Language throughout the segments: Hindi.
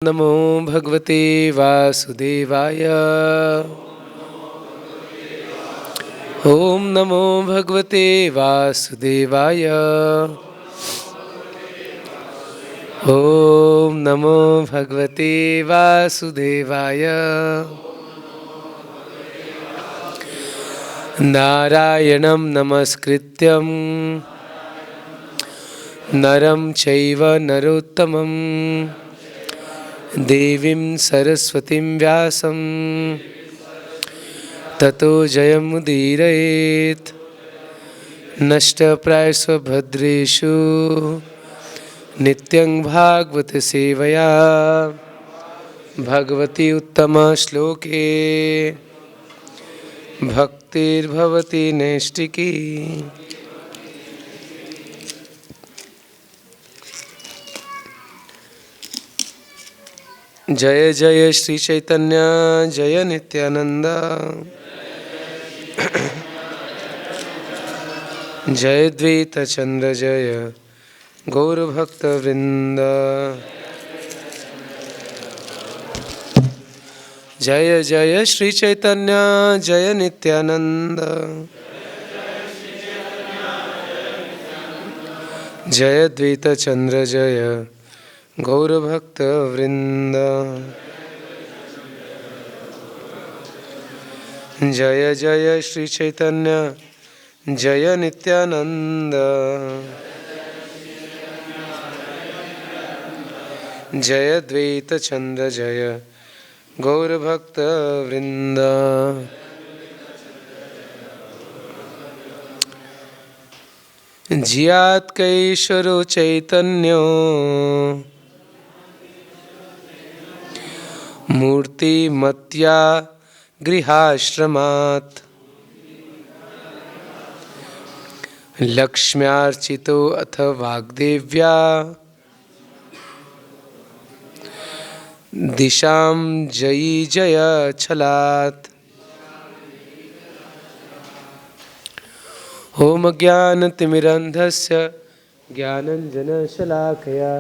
नमो भगवते वासुदेवाय। ओम नमो भगवते वासुदेवाय। ओम नमो भगवते वासुदेवाय। नारायणं नमस्कृत्यं नरं चैव नरोत्तमं देवीं सरस्वतीं व्यासं ततो जयमुदीरयेत्। नष्टप्रायस्व भद्रेषु नित्यं भागवत सेवया भगवती उत्तम श्लोके भक्तिर्भवति नैष्टिकी। जय जय श्री चैतन्य जय नित्यानंद जय द्वैत चंद्र जय गौरभक्तवृंद। जय जय श्री चैतन्य जय नित्यानंद जय द्वैत चंद्र जय गौरभक्तवृंद। जय जय श्री चैतन्य जय नित्यानंद जय द्वैत चंद्र जय गौरभक्तवृंद। जियात् कैशोरो चैतन्यो मूर्तिमत्या गृहाश्रमात् लक्ष्म्यार्चितो अथ वाग्देव्या दिशां जयी जय छलात्। ओम ज्ञानतिमिरन्धस्य ज्ञानञ्जनशलाकया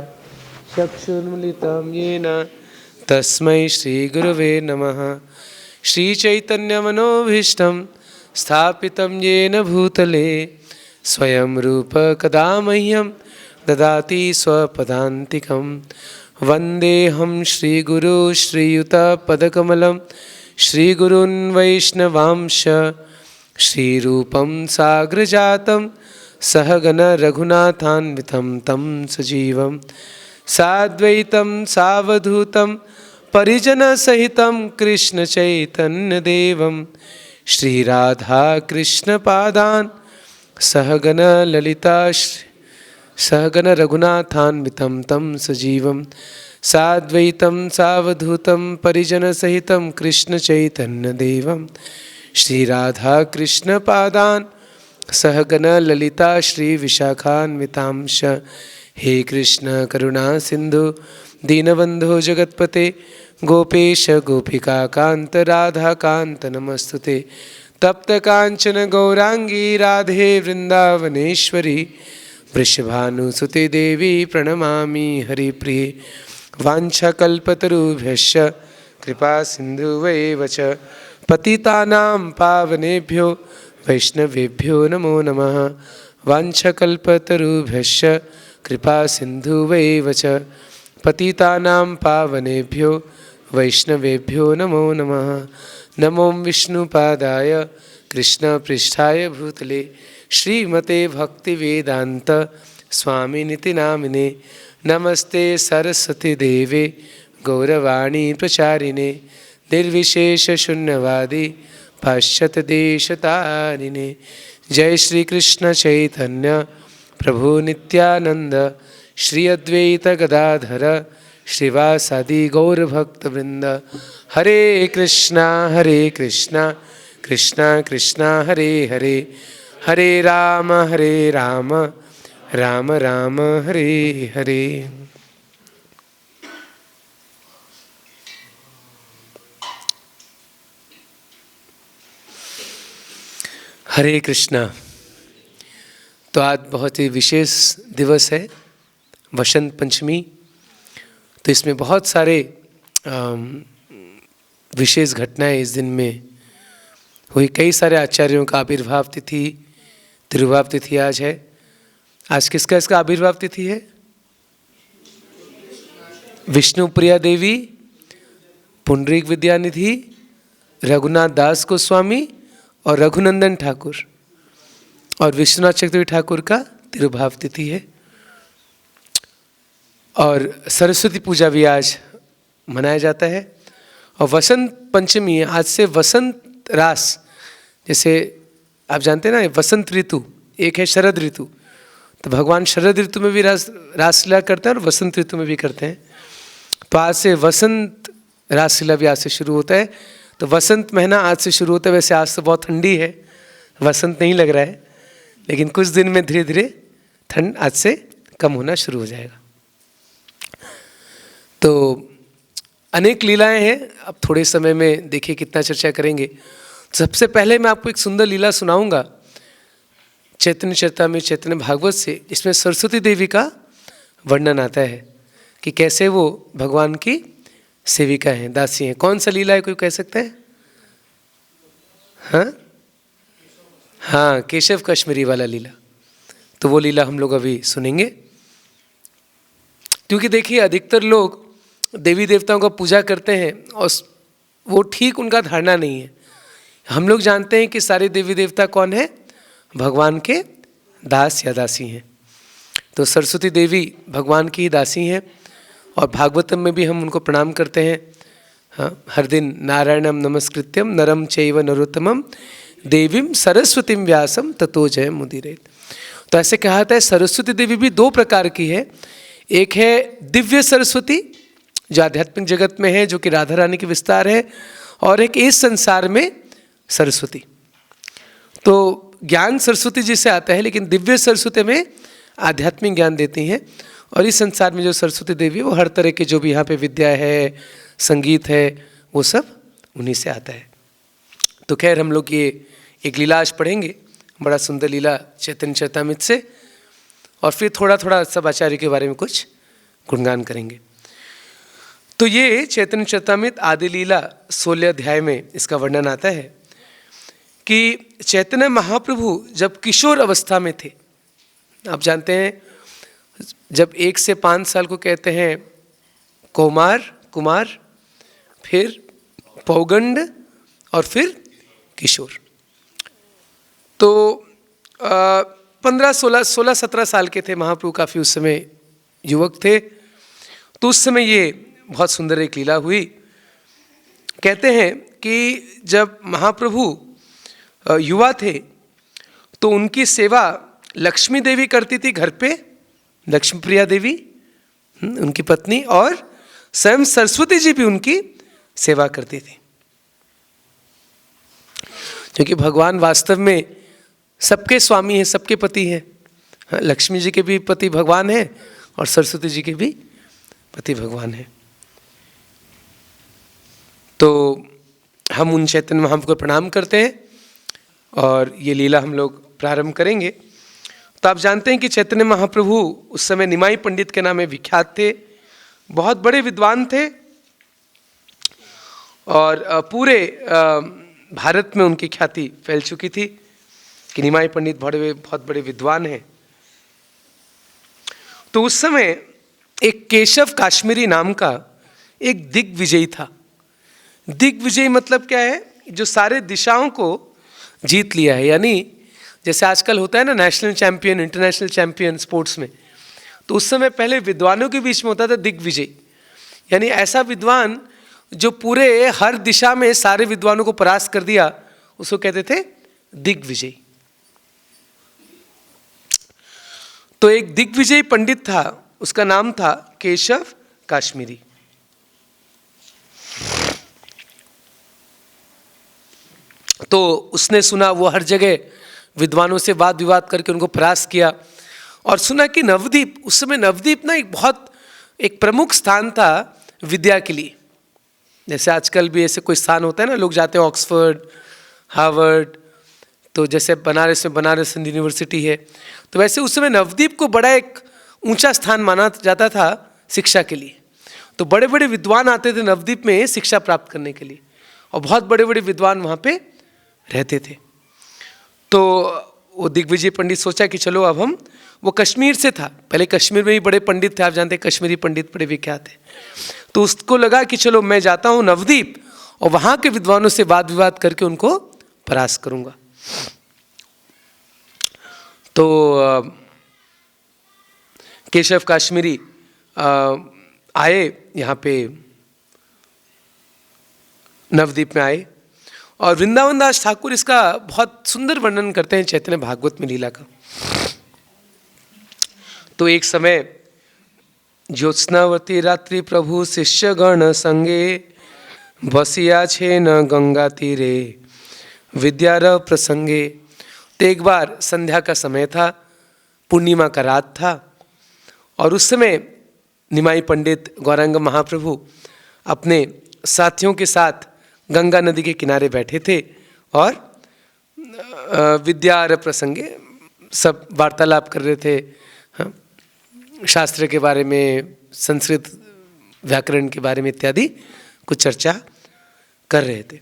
चक्षुर्मिलितं येन तस्मै श्रीगुरवे नमः। श्रीचैतन्यमनोभीष्टं स्थापितं येन भूतले स्वयं रूप कदा मह्यं ददाति स्वपदान्तिकं। वन्देऽहं श्रीगुरो श्रीयुतपदकमलं श्रीगुरून् वैष्णवांश श्रीरूपं साग्रजातं सहगण रघुनाथान्वितं तं सजीवं साद्वैतं सावधूतं परिजनसहितं कृष्णचैतन्यदेवं श्रीराधा कृष्णपादान् सहगण ललिता सहगण रघुनाथान्वितं तं सजीवं साद्वैतं सावधूतं परिजनसहितं कृष्णचैतन्यदेवं श्रीराधा कृष्णपादान् सहगण ललिता श्रीविशाखान्वितांश। हे कृष्ण करुणा सिंधु दीनबंधो जगत्पते गोपेश गोपिका कांत राधा कांत नमस्तुते। तप्त कांचन गौरांगी राधे वृंदावनेश्वरी वृषभानुसुते देवी प्रणमामि हरिप्रिये। वाञ्छाकल्पतरुभ्यश्च कृपा सिन्धुवैव च पतितानां पावनेभ्यो वैष्णवेभ्यो नमो नमः। वाञ्छाकल्पतरुभ्यश्च कृपा सिन्धुवैव च पतितानां पावनेभ्यो वैष्णवेभ्यो नमो नमः। नमो विष्णुपादाय कृष्णपृष्ठाय भूतले श्रीमते भक्तिवेदांत स्वामिनिति नामिने। नमस्ते सरस्वती देवे गौरवाणी प्रचारिणे निर्विशेष शून्यवादी पाश्चात्यदेशतारिणे। जय श्री कृष्ण चैतन्य प्रभु नित्यानंद श्री अद्वैत गदाधर श्रीवासादि गौरभक्तवृंद। हरे कृष्णा कृष्णा कृष्णा हरे हरे हरे राम राम राम हरे हरे। हरे कृष्णा। तो आज बहुत ही विशेष दिवस है, वसंत पंचमी। तो इसमें बहुत सारे विशेष घटनाएं इस दिन में हुई। कई सारे आचार्यों का आविर्भाव तिथि, तिरुभाव तिथि आज है। आज किसका इसका आविर्भाव तिथि है? विष्णु प्रिया देवी, पुंडरीक विद्यानिधि, रघुनाथ दास गोस्वामी और रघुनंदन ठाकुर और विश्वनाथ चक्रवर्ती ठाकुर का तिरुभाव तिथि है। और सरस्वती पूजा भी आज मनाया जाता है। और वसंत पंचमी, आज से वसंत रास, जैसे आप जानते हैं ना वसंत ऋतु, एक है शरद ऋतु, तो भगवान शरद ऋतु में भी रासलीला करते हैं और वसंत ऋतु में भी करते हैं। तो आज से वसंत रासलीला भी आज से शुरू होता है। तो वसंत महीना आज से शुरू होता है। वैसे आज तो बहुत ठंडी है, वसंत नहीं लग रहा है, लेकिन कुछ दिन में धीरे धीरे ठंड आज से कम होना शुरू हो जाएगा। तो अनेक लीलाएं हैं, अब थोड़े समय में देखिए कितना चर्चा करेंगे। सबसे पहले मैं आपको एक सुंदर लीला सुनाऊंगा चैतन्य चरितामृत चैतन्य भागवत से, जिसमें सरस्वती देवी का वर्णन आता है कि कैसे वो भगवान की सेविका हैं, दासी हैं। कौन सा लीला है, कोई कह सकता है? हाँ, केशव कश्मीरी वाला लीला। तो वो लीला हम लोग अभी सुनेंगे। क्योंकि देखिए अधिकतर लोग देवी देवताओं का पूजा करते हैं और वो ठीक उनका धारणा नहीं है। हम लोग जानते हैं कि सारे देवी देवता कौन है? भगवान के दास या दासी हैं। तो सरस्वती देवी भगवान की दासी हैं और भागवतम में भी हम उनको प्रणाम करते हैं। हाँ, हर दिन नारायणम नमस्कृत्यम नरम चैव नरोत्तमम देवीम सरस्वतीम व्यासम ततो जय मुदीरेत। तो ऐसे कहा जाता है सरस्वती देवी भी दो प्रकार की है। एक है दिव्य सरस्वती जो आध्यात्मिक जगत में है, जो कि राधा रानी की विस्तार है, और एक इस संसार में सरस्वती। तो ज्ञान सरस्वती जी से आता है, लेकिन दिव्य सरस्वती में आध्यात्मिक ज्ञान देती हैं। और इस संसार में जो सरस्वती देवी है वो हर तरह के जो भी यहाँ पे विद्या है, संगीत है, वो सब उन्हीं से आता है। तो खैर हम लोग ये एक लीला आज पढ़ेंगे, बड़ा सुंदर लीला चैतन्य चरितामृत से, और फिर थोड़ा थोड़ा सब आचार्य के बारे में कुछ गुणगान करेंगे। तो ये चैतन्य चरितामृत आदि लीला 16 अध्याय में इसका वर्णन आता है कि चैतन्य महाप्रभु जब किशोर अवस्था में थे, आप जानते हैं जब 1 से 5 साल को कहते हैं कुमार, फिर पौगंड और फिर किशोर। तो 16-17 साल के थे महाप्रभु, काफ़ी उस समय युवक थे। तो उस समय ये बहुत सुंदर एक लीला हुई। कहते हैं कि जब महाप्रभु युवा थे तो उनकी सेवा लक्ष्मी देवी करती थी घर पे, लक्ष्मी प्रिया देवी उनकी पत्नी, और स्वयं सरस्वती जी भी उनकी सेवा करती थी। क्योंकि भगवान वास्तव में सबके स्वामी हैं, सबके पति हैं। लक्ष्मी जी के भी पति भगवान हैं और सरस्वती जी के भी पति भगवान हैं। तो हम उन चैतन्य महाप्रभु को प्रणाम करते हैं और ये लीला हम लोग प्रारंभ करेंगे। तो आप जानते हैं कि चैतन्य महाप्रभु उस समय निमाई पंडित के नाम में विख्यात थे, बहुत बड़े विद्वान थे और पूरे भारत में उनकी ख्याति फैल चुकी थी कि निमाई पंडित बहुत बड़े विद्वान हैं। तो उस समय एक केशव काश्मीरी नाम का एक दिग्विजयी था। दिग्विजयी मतलब क्या है? जो सारे दिशाओं को जीत लिया है। यानी जैसे आजकल होता है ना national champion, international champion sports में, तो उस समय पहले विद्वानों के बीच में होता था दिग्विजय। यानी ऐसा विद्वान जो पूरे हर दिशा में सारे विद्वानों को परास्त कर दिया, उसको कहते थे दिग्विजय। तो एक दिग्विजय पंडित था, उसका नाम था केशव काश्मीरी। तो उसने सुना, वो हर जगह विद्वानों से वाद विवाद करके उनको परास्त किया, और सुना कि नवद्वीप, उस समय नवद्वीप ना एक प्रमुख स्थान था विद्या के लिए। जैसे आजकल भी ऐसे कोई स्थान होता है ना, लोग जाते हैं ऑक्सफोर्ड, हार्वर्ड, तो जैसे बनारस में बनारस यूनिवर्सिटी है, तो वैसे उस समय नवद्वीप को बड़ा एक ऊंचा स्थान माना जाता था शिक्षा के लिए। तो बड़े बड़े विद्वान आते थे नवद्वीप में शिक्षा प्राप्त करने के लिए, और बहुत बड़े बड़े विद्वान वहाँ पे रहते थे। तो वो दिग्विजय पंडित सोचा कि चलो अब हम, वो कश्मीर से था, पहले कश्मीर में ही बड़े पंडित थे, आप जानते हैं कश्मीरी पंडित बड़े विख्यात थे। तो उसको लगा कि चलो मैं जाता हूँ नवद्वीप और वहाँ के विद्वानों से वाद विवाद करके उनको परास्त करूँगा। तो केशव काश्मीरी आए यहाँ पे नवद्वीप में आए, और वृंदावन दास ठाकुर इसका बहुत सुंदर वर्णन करते हैं चैतन्य भागवत में लीला का। तो एक समय ज्योत्स्नावती रात्रि प्रभु शिष्य गण संगे बसिया छे न गंगा तीरे विद्यारंभ प्रसंगे। तो एक बार संध्या का समय था, पूर्णिमा का रात था, और उस समय निमाई पंडित गौरांग महाप्रभु अपने साथियों के साथ गंगा नदी के किनारे बैठे थे और विद्यारंभ प्रसंगे सब वार्तालाप कर रहे थे, हाँ, शास्त्र के बारे में, संस्कृत व्याकरण के बारे में इत्यादि कुछ चर्चा कर रहे थे।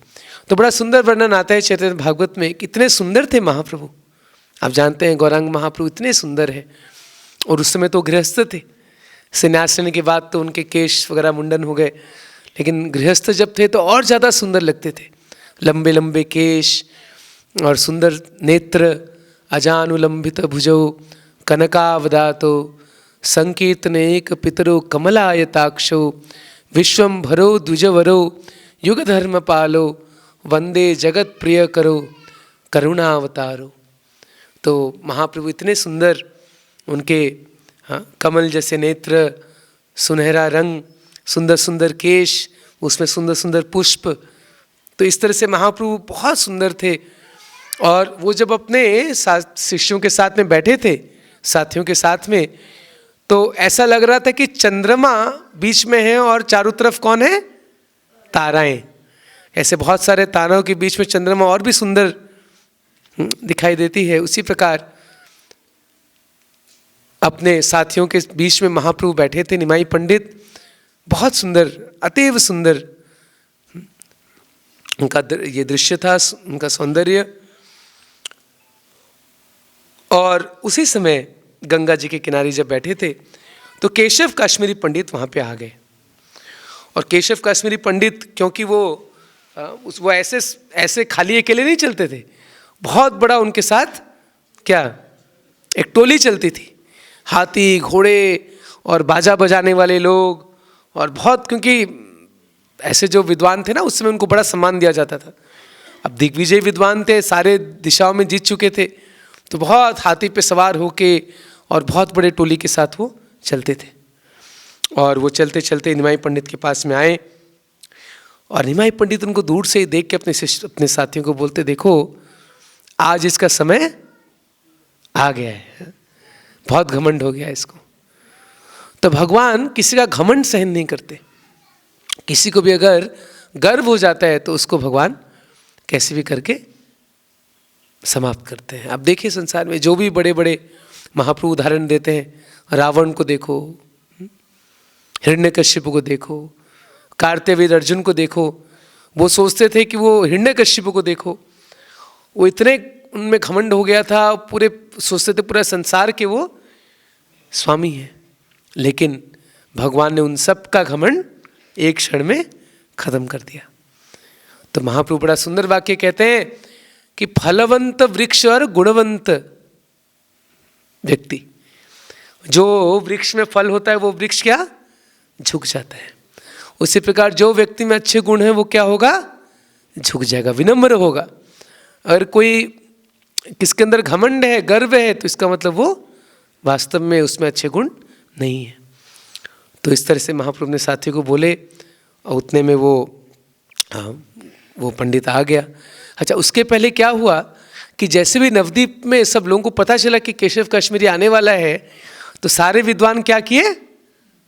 तो बड़ा सुंदर वर्णन आता है चैतन्य भागवत में, कितने सुंदर थे महाप्रभु। आप जानते हैं गौरांग महाप्रभु इतने सुंदर है, और उस समय तो गृहस्थ थे, संन्यास लेने के बाद तो उनके केश वगैरह मुंडन हो गए, लेकिन गृहस्थ जब थे तो और ज़्यादा सुंदर लगते थे, लंबे लंबे केश और सुंदर नेत्र, अजानुलंबित भुजौ कनकावदातो संकीर्तनेक पितरो कमलायताक्षो विश्वंभरो द्विजवरो युग धर्म पालो वंदे जगत प्रिय करो करुणावतारो। तो महाप्रभु इतने सुंदर, उनके कमल जैसे नेत्र, सुनहरा रंग, सुंदर सुंदर केश, उसमें सुंदर सुंदर पुष्प, तो इस तरह से महाप्रभु बहुत सुंदर थे। और वो जब अपने शिष्यों के साथ में बैठे थे, साथियों के साथ में, तो ऐसा लग रहा था कि चंद्रमा बीच में है और चारों तरफ कौन है, ताराएं। ऐसे बहुत सारे तारों के बीच में चंद्रमा और भी सुंदर दिखाई देती है। उसी प्रकार अपने साथियों के बीच में महाप्रभु बैठे थे, निमाई पंडित, बहुत सुंदर, अतीव सुंदर उनका ये दृश्य था, उनका सौंदर्य। और उसी समय गंगा जी के किनारे जब बैठे थे तो केशव काश्मीरी पंडित वहाँ पे आ गए। और केशव काश्मीरी पंडित, क्योंकि वो ऐसे खाली अकेले नहीं चलते थे, बहुत बड़ा उनके साथ क्या एक टोली चलती थी, हाथी घोड़े और बाजा बजाने वाले लोग, और बहुत, क्योंकि ऐसे जो विद्वान थे ना उस समय उनको बड़ा सम्मान दिया जाता था। अब दिग्विजय विद्वान थे, सारे दिशाओं में जीत चुके थे, तो बहुत हाथी पे सवार होके और बहुत बड़े टोली के साथ वो चलते थे। और वो चलते चलते निमाई पंडित के पास में आए, और निमाई पंडित उनको दूर से ही देख के अपने साथियों को बोलते, देखो आज इसका समय आ गया है, बहुत घमंड हो गया इसको। तो भगवान किसी का घमंड सहन नहीं करते, किसी को भी अगर गर्व हो जाता है तो उसको भगवान कैसे भी करके समाप्त करते हैं। अब देखिए संसार में जो भी बड़े बड़े महाप्रभु उदाहरण देते हैं, रावण को देखो, हिरण्यकश्यप को देखो, कार्तवीर्य अर्जुन को देखो, वो सोचते थे कि वो हिरण्यकश्यप को देखो, वो इतने उनमें घमंड हो गया था, पूरे सोचते थे पूरा संसार के वो स्वामी हैं, लेकिन भगवान ने उन सब का घमंड एक क्षण में खत्म कर दिया। तो महाप्रभु बड़ा सुंदर वाक्य कहते हैं कि फलवंत वृक्ष और गुणवंत व्यक्ति, जो वृक्ष में फल होता है वो वृक्ष क्या झुक जाता है, उसी प्रकार जो व्यक्ति में अच्छे गुण हैं वो क्या होगा, झुक जाएगा, विनम्र होगा। अगर कोई किसके अंदर घमंड है, गर्व है, तो इसका मतलब वो वास्तव में उसमें अच्छे गुण नहीं है। तो इस तरह से महाप्रभु ने साथियों को बोले, और उतने में वो पंडित आ गया। अच्छा, उसके पहले क्या हुआ कि जैसे भी नवद्वीप में सब लोगों को पता चला कि केशव काश्मीरी आने वाला है, तो सारे विद्वान क्या किए,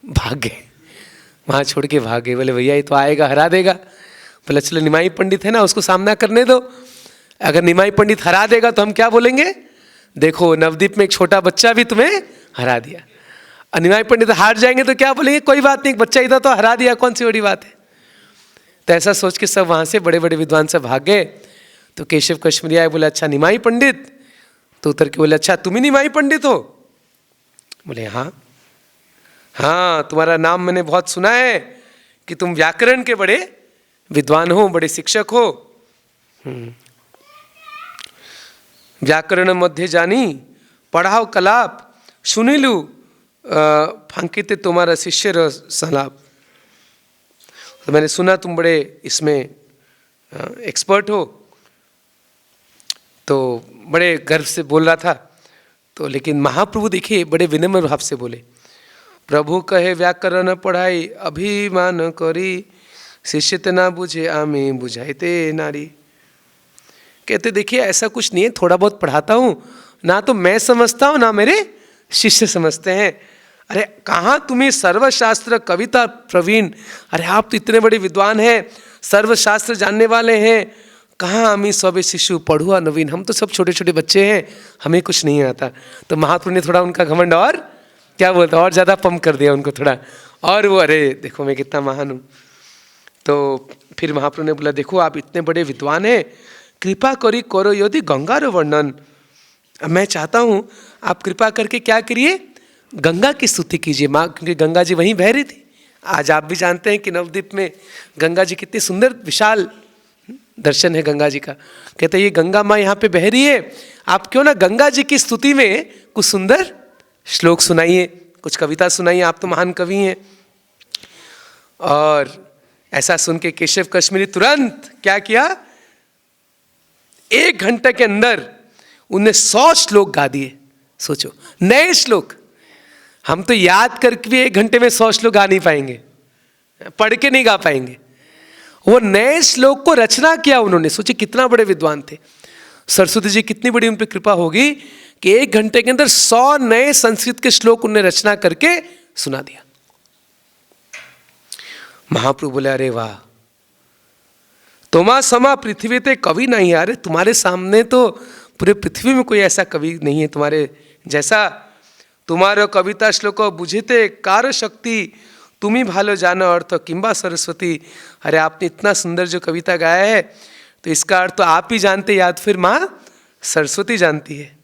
भाग गए, वहाँ छोड़ के भाग गए। बोले भैया ये तो आएगा, हरा देगा। बोला चलो निमाई पंडित है ना, उसको सामना करने दो, अगर निमाई पंडित हरा देगा तो हम क्या बोलेंगे, देखो नवद्वीप में एक छोटा बच्चा भी तुम्हें हरा दिया। निमाई पंडित हार जाएंगे तो क्या बोलेंगे, कोई बात नहीं, बच्चा इधर तो हरा दिया, कौन सी बड़ी बात है। तो ऐसा सोच के सब वहाँ से बड़े बड़े विद्वान सब भाग गए। तो केशव कश्मीरी आए, बोले अच्छा निमाई पंडित। तो उतर के बोले अच्छा तुम ही निमाई पंडित हो? बोले हाँ हाँ, तुम्हारा नाम मैंने बहुत सुना है कि तुम व्याकरण के बड़े विद्वान हो, बड़े शिक्षक हो। व्याकरण मध्य जानी पढ़ाओ कलाप, सुनिलू फांकिते तुम्हारा शिष्य र सलाप। तो मैंने सुना तुम बड़े इसमें एक्सपर्ट हो। तो बड़े गर्व से बोल रहा था। तो लेकिन महाप्रभु देखिए बड़े विनम्र भाव से बोले, प्रभु कहे व्याकरण पढ़ाई अभिमान करी, शिष्य ते ना बुझे आमी बुझाइते नारी। कहते देखिए ऐसा कुछ नहीं है, थोड़ा बहुत पढ़ाता हूँ, ना तो मैं समझता हूँ ना मेरे शिष्य समझते हैं। अरे कहाँ तुम्हें सर्वशास्त्र कविता प्रवीण, अरे आप तो इतने बड़े विद्वान हैं, सर्वशास्त्र जानने वाले हैं, कहाँ हमें सबे शिशु पढ़ुआ नवीन, हम तो सब छोटे छोटे बच्चे हैं, हमें कुछ नहीं आता। तो महाप्रभु ने थोड़ा उनका घमंड और क्या बोलता और ज़्यादा पंप कर दिया उनको थोड़ा, और वो अरे देखो मैं कितना महान हूँ। तो फिर महाप्रभु ने बोला देखो आप इतने बड़े विद्वान हैं, कृपा करी करो यदि गंगा रो वर्णन। मैं चाहता हूँ आप कृपा करके क्या करिए, गंगा की स्तुति कीजिए। माँ, क्योंकि गंगा जी वहीं बह रही थी। आज आप भी जानते हैं कि नवद्वीप में गंगा जी कितनी सुंदर विशाल दर्शन है गंगा जी का। कहते ये गंगा माँ यहाँ पे बह रही है, आप क्यों ना गंगा जी की स्तुति में कुछ सुंदर श्लोक सुनाइए, कुछ कविता सुनाइए, आप तो महान कवि हैं। और ऐसा सुन के केशव कश्मीरी तुरंत क्या किया, 1 घंटे के अंदर उन्हें 100 श्लोक गा दिए। सोचो नए श्लोक, हम तो याद करके भी 1 घंटे में 100 श्लोक गा नहीं पाएंगे, पढ़ के नहीं गा पाएंगे। वो नए श्लोक को रचना किया उन्होंने। सोचिए कितना बड़े विद्वान थे। सरस्वती जी कितनी बड़ी उन पर कृपा होगी कि 1 घंटे के अंदर 100 नए संस्कृत के श्लोक उन्हें रचना करके सुना दिया। महाप्रभु बोले अरे वाह, तुम्हारा समा पृथ्वी ते कवि नहीं। अरे तुम्हारे सामने तो पूरे पृथ्वी में कोई ऐसा कवि नहीं है तुम्हारे जैसा। तुम्हारो कविता श्लोक बुझेते कार शक्ति, तुम ही भालो जानो अर्थ किंबा सरस्वती। अरे आपने इतना सुंदर जो कविता गाया है तो इसका अर्थ तो आप ही जानते, या तो फिर माँ सरस्वती जानती है।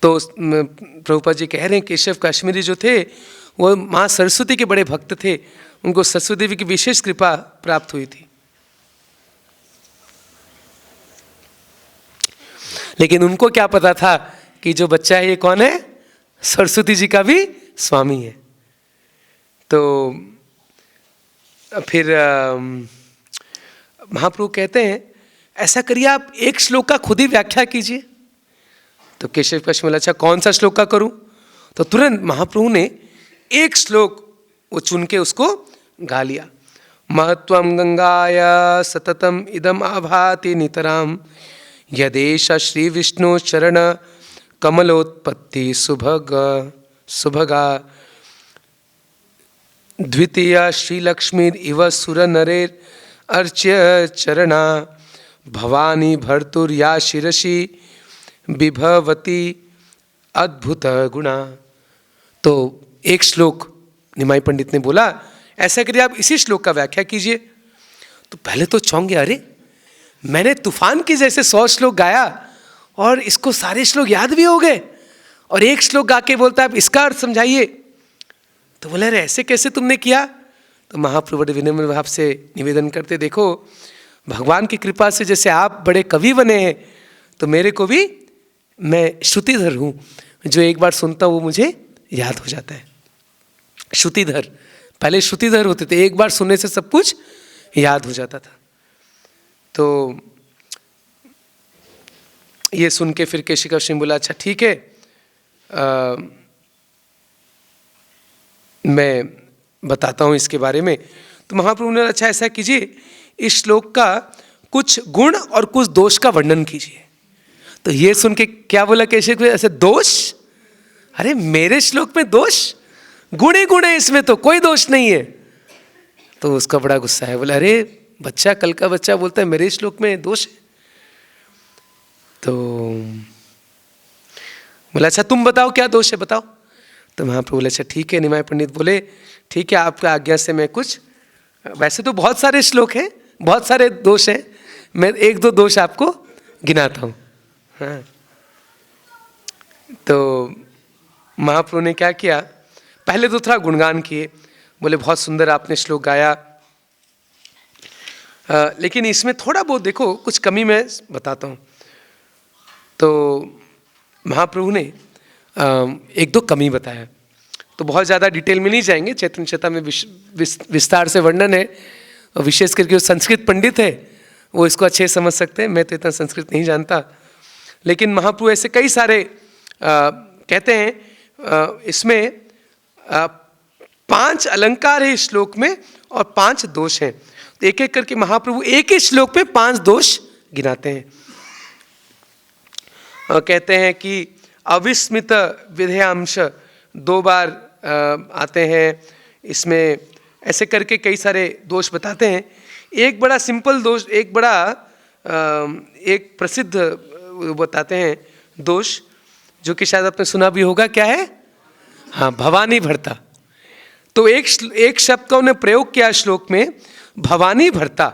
तो प्रभुपाद जी कह रहे हैं केशव कश्मीरी जो थे वो माँ सरस्वती के बड़े भक्त थे, उनको सरस्वती देवी की विशेष कृपा प्राप्त हुई थी। लेकिन उनको क्या पता था कि जो बच्चा है ये कौन है, सरस्वती जी का भी स्वामी है। तो फिर महाप्रभु कहते हैं ऐसा करिए आप 1 श्लोक का खुद ही व्याख्या कीजिए। तो केशव कश्मीरी अच्छा कौन सा श्लोक का करूं? तो तुरंत महाप्रभु ने 1 श्लोक वो चुन के उसको गा लिया। महत्वम गंगाया सततम इदम आभाति नितराम, यदेश श्री विष्णु चरण कमलोत्पत्ति सुभगा, द्वितीया श्री लक्ष्मी इव सुर नरेर अर्च्य चरणा, भवानी भर्तुर्या शिरसी विभवती अद्भुत गुणा। तो 1 श्लोक निमाई पंडित ने बोला ऐसा करिए आप इसी श्लोक का व्याख्या कीजिए। तो पहले तो चौंक गया, अरे मैंने तूफान की जैसे 100 श्लोक गाया और इसको सारे श्लोक याद भी हो गए, और 1 श्लोक गा के बोलता है इसका अर्थ समझाइए। तो बोले अरे ऐसे कैसे तुमने किया? तो महाप्रभु बड़े विनम्र भाव से निवेदन करते, देखो भगवान की कृपा से जैसे आप बड़े कवि बने हैं तो मेरे को भी, मैं श्रुतिधर हूँ, जो एक बार सुनता हूँ वो मुझे याद हो जाता है। श्रुतिधर, पहले श्रुतिधर होते थे, एक बार सुनने से सब कुछ याद हो जाता था। तो ये सुन के फिर केशव सिंह बोला अच्छा ठीक है, मैं बताता हूँ इसके बारे में। तो महाप्रभु ने अच्छा ऐसा कीजिए इस श्लोक का कुछ गुण और कुछ दोष का वर्णन कीजिए। तो ये सुन के क्या बोला केशव, ऐसे दोष? अरे मेरे श्लोक में दोष? गुण ही गुण है, इसमें तो कोई दोष नहीं है। तो उसका बड़ा गुस्सा है, बोला अरे बच्चा, कल का बच्चा बोलता है मेरे श्लोक में दोष है। तो बोला अच्छा तुम बताओ क्या दोष है बताओ। तो महाप्रभु बोले अच्छा ठीक है। निमाई पंडित बोले ठीक है, आपका आज्ञा से मैं कुछ, वैसे तो बहुत सारे श्लोक हैं, बहुत सारे दोष हैं, मैं एक दो दोष आपको गिनाता हूँ। हाँ, तो महाप्रभु ने क्या किया, पहले तो थोड़ा गुणगान किए, बोले बहुत सुंदर आपने श्लोक गाया, लेकिन इसमें थोड़ा बहुत देखो कुछ कमी मैं बताता हूँ। तो महाप्रभु ने एक दो कमी बताया, तो बहुत ज़्यादा डिटेल में नहीं जाएंगे, चैतन्य चेता में विस्तार से वर्णन है, विशेष करके जो संस्कृत पंडित है वो इसको अच्छे समझ सकते हैं, मैं तो इतना संस्कृत नहीं जानता। लेकिन महाप्रभु ऐसे कई सारे कहते हैं, इसमें 5 अलंकार है इस श्लोक में और 5 दोष हैं। तो एक एक करके महाप्रभु एक ही श्लोक में 5 दोष गिनाते हैं। कहते हैं कि अविस्मित विधेयांश 2 बार आते हैं इसमें, ऐसे करके कई सारे दोष बताते हैं। एक बड़ा सिंपल दोष, एक बड़ा एक प्रसिद्ध बताते हैं दोष, जो कि शायद आपने सुना भी होगा, क्या है? हाँ, भवानी भरता। तो एक शब्द का उन्हें प्रयोग किया श्लोक में, भवानी भरता,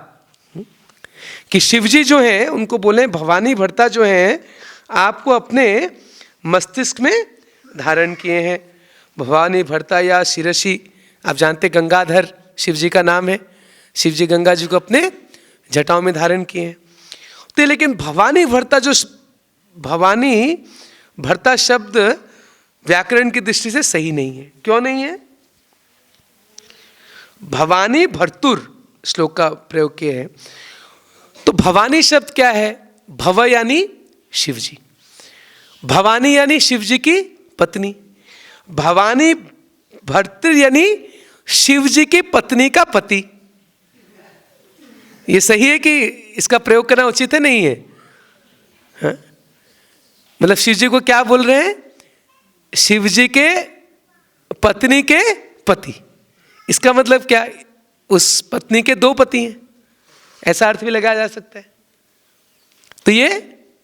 कि शिवजी जो हैं उनको बोले भवानी भरता जो हैं आपको अपने मस्तिष्क में धारण किए हैं। भवानी भरता या शिरसी, आप जानते गंगाधर शिवजी का नाम है, शिवजी गंगा जी को अपने जटाओं में धारण किए हैं। तो लेकिन भवानी भरता, जो भवानी भरता शब्द व्याकरण की दृष्टि से सही नहीं है। क्यों नहीं है? भवानी भर्तुर श्लोक का प्रयोग किए हैं। तो भवानी शब्द क्या है? भव यानी शिवजी, भवानी यानी शिवजी की पत्नी, भवानी भर्तृ यानी शिवजी की पत्नी का पति। ये सही है कि इसका प्रयोग करना उचित है? नहीं है? हाँ? मतलब शिवजी को क्या बोल रहे हैं? शिवजी के पत्नी के पति। इसका मतलब क्या? उस पत्नी के 2 पति हैं, ऐसा अर्थ भी लगाया जा सकता है। तो ये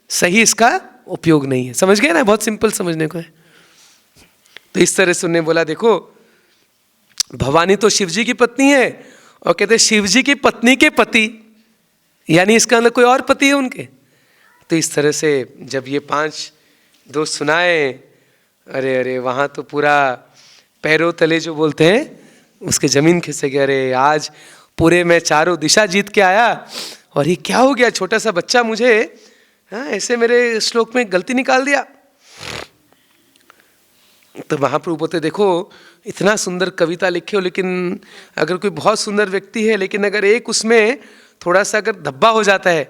सही इसका उपयोग नहीं है। समझ गए ना? बहुत सिंपल समझने को है। तो इस तरह से उन्होंने बोला देखो भवानी तो शिवजी की पत्नी है, और कहते शिवजी की पत्नी के पति, यानी इसका अंदर कोई और पति है उनके। तो इस तरह से जब ये 5 दोष सुनाए, अरे अरे वहाँ तो पूरा पैरों तले जो बोलते हैं उसके जमीन खिसक गया। अरे आज पूरे मैं चारों दिशा जीत के आया और ये क्या हो गया, छोटा सा बच्चा मुझे ऐसे मेरे श्लोक में गलती निकाल दिया। तो महाप्रभु बोलते देखो इतना सुंदर कविता लिखे हो, लेकिन अगर कोई बहुत सुंदर व्यक्ति है, लेकिन अगर एक उसमें थोड़ा सा अगर धब्बा हो जाता है,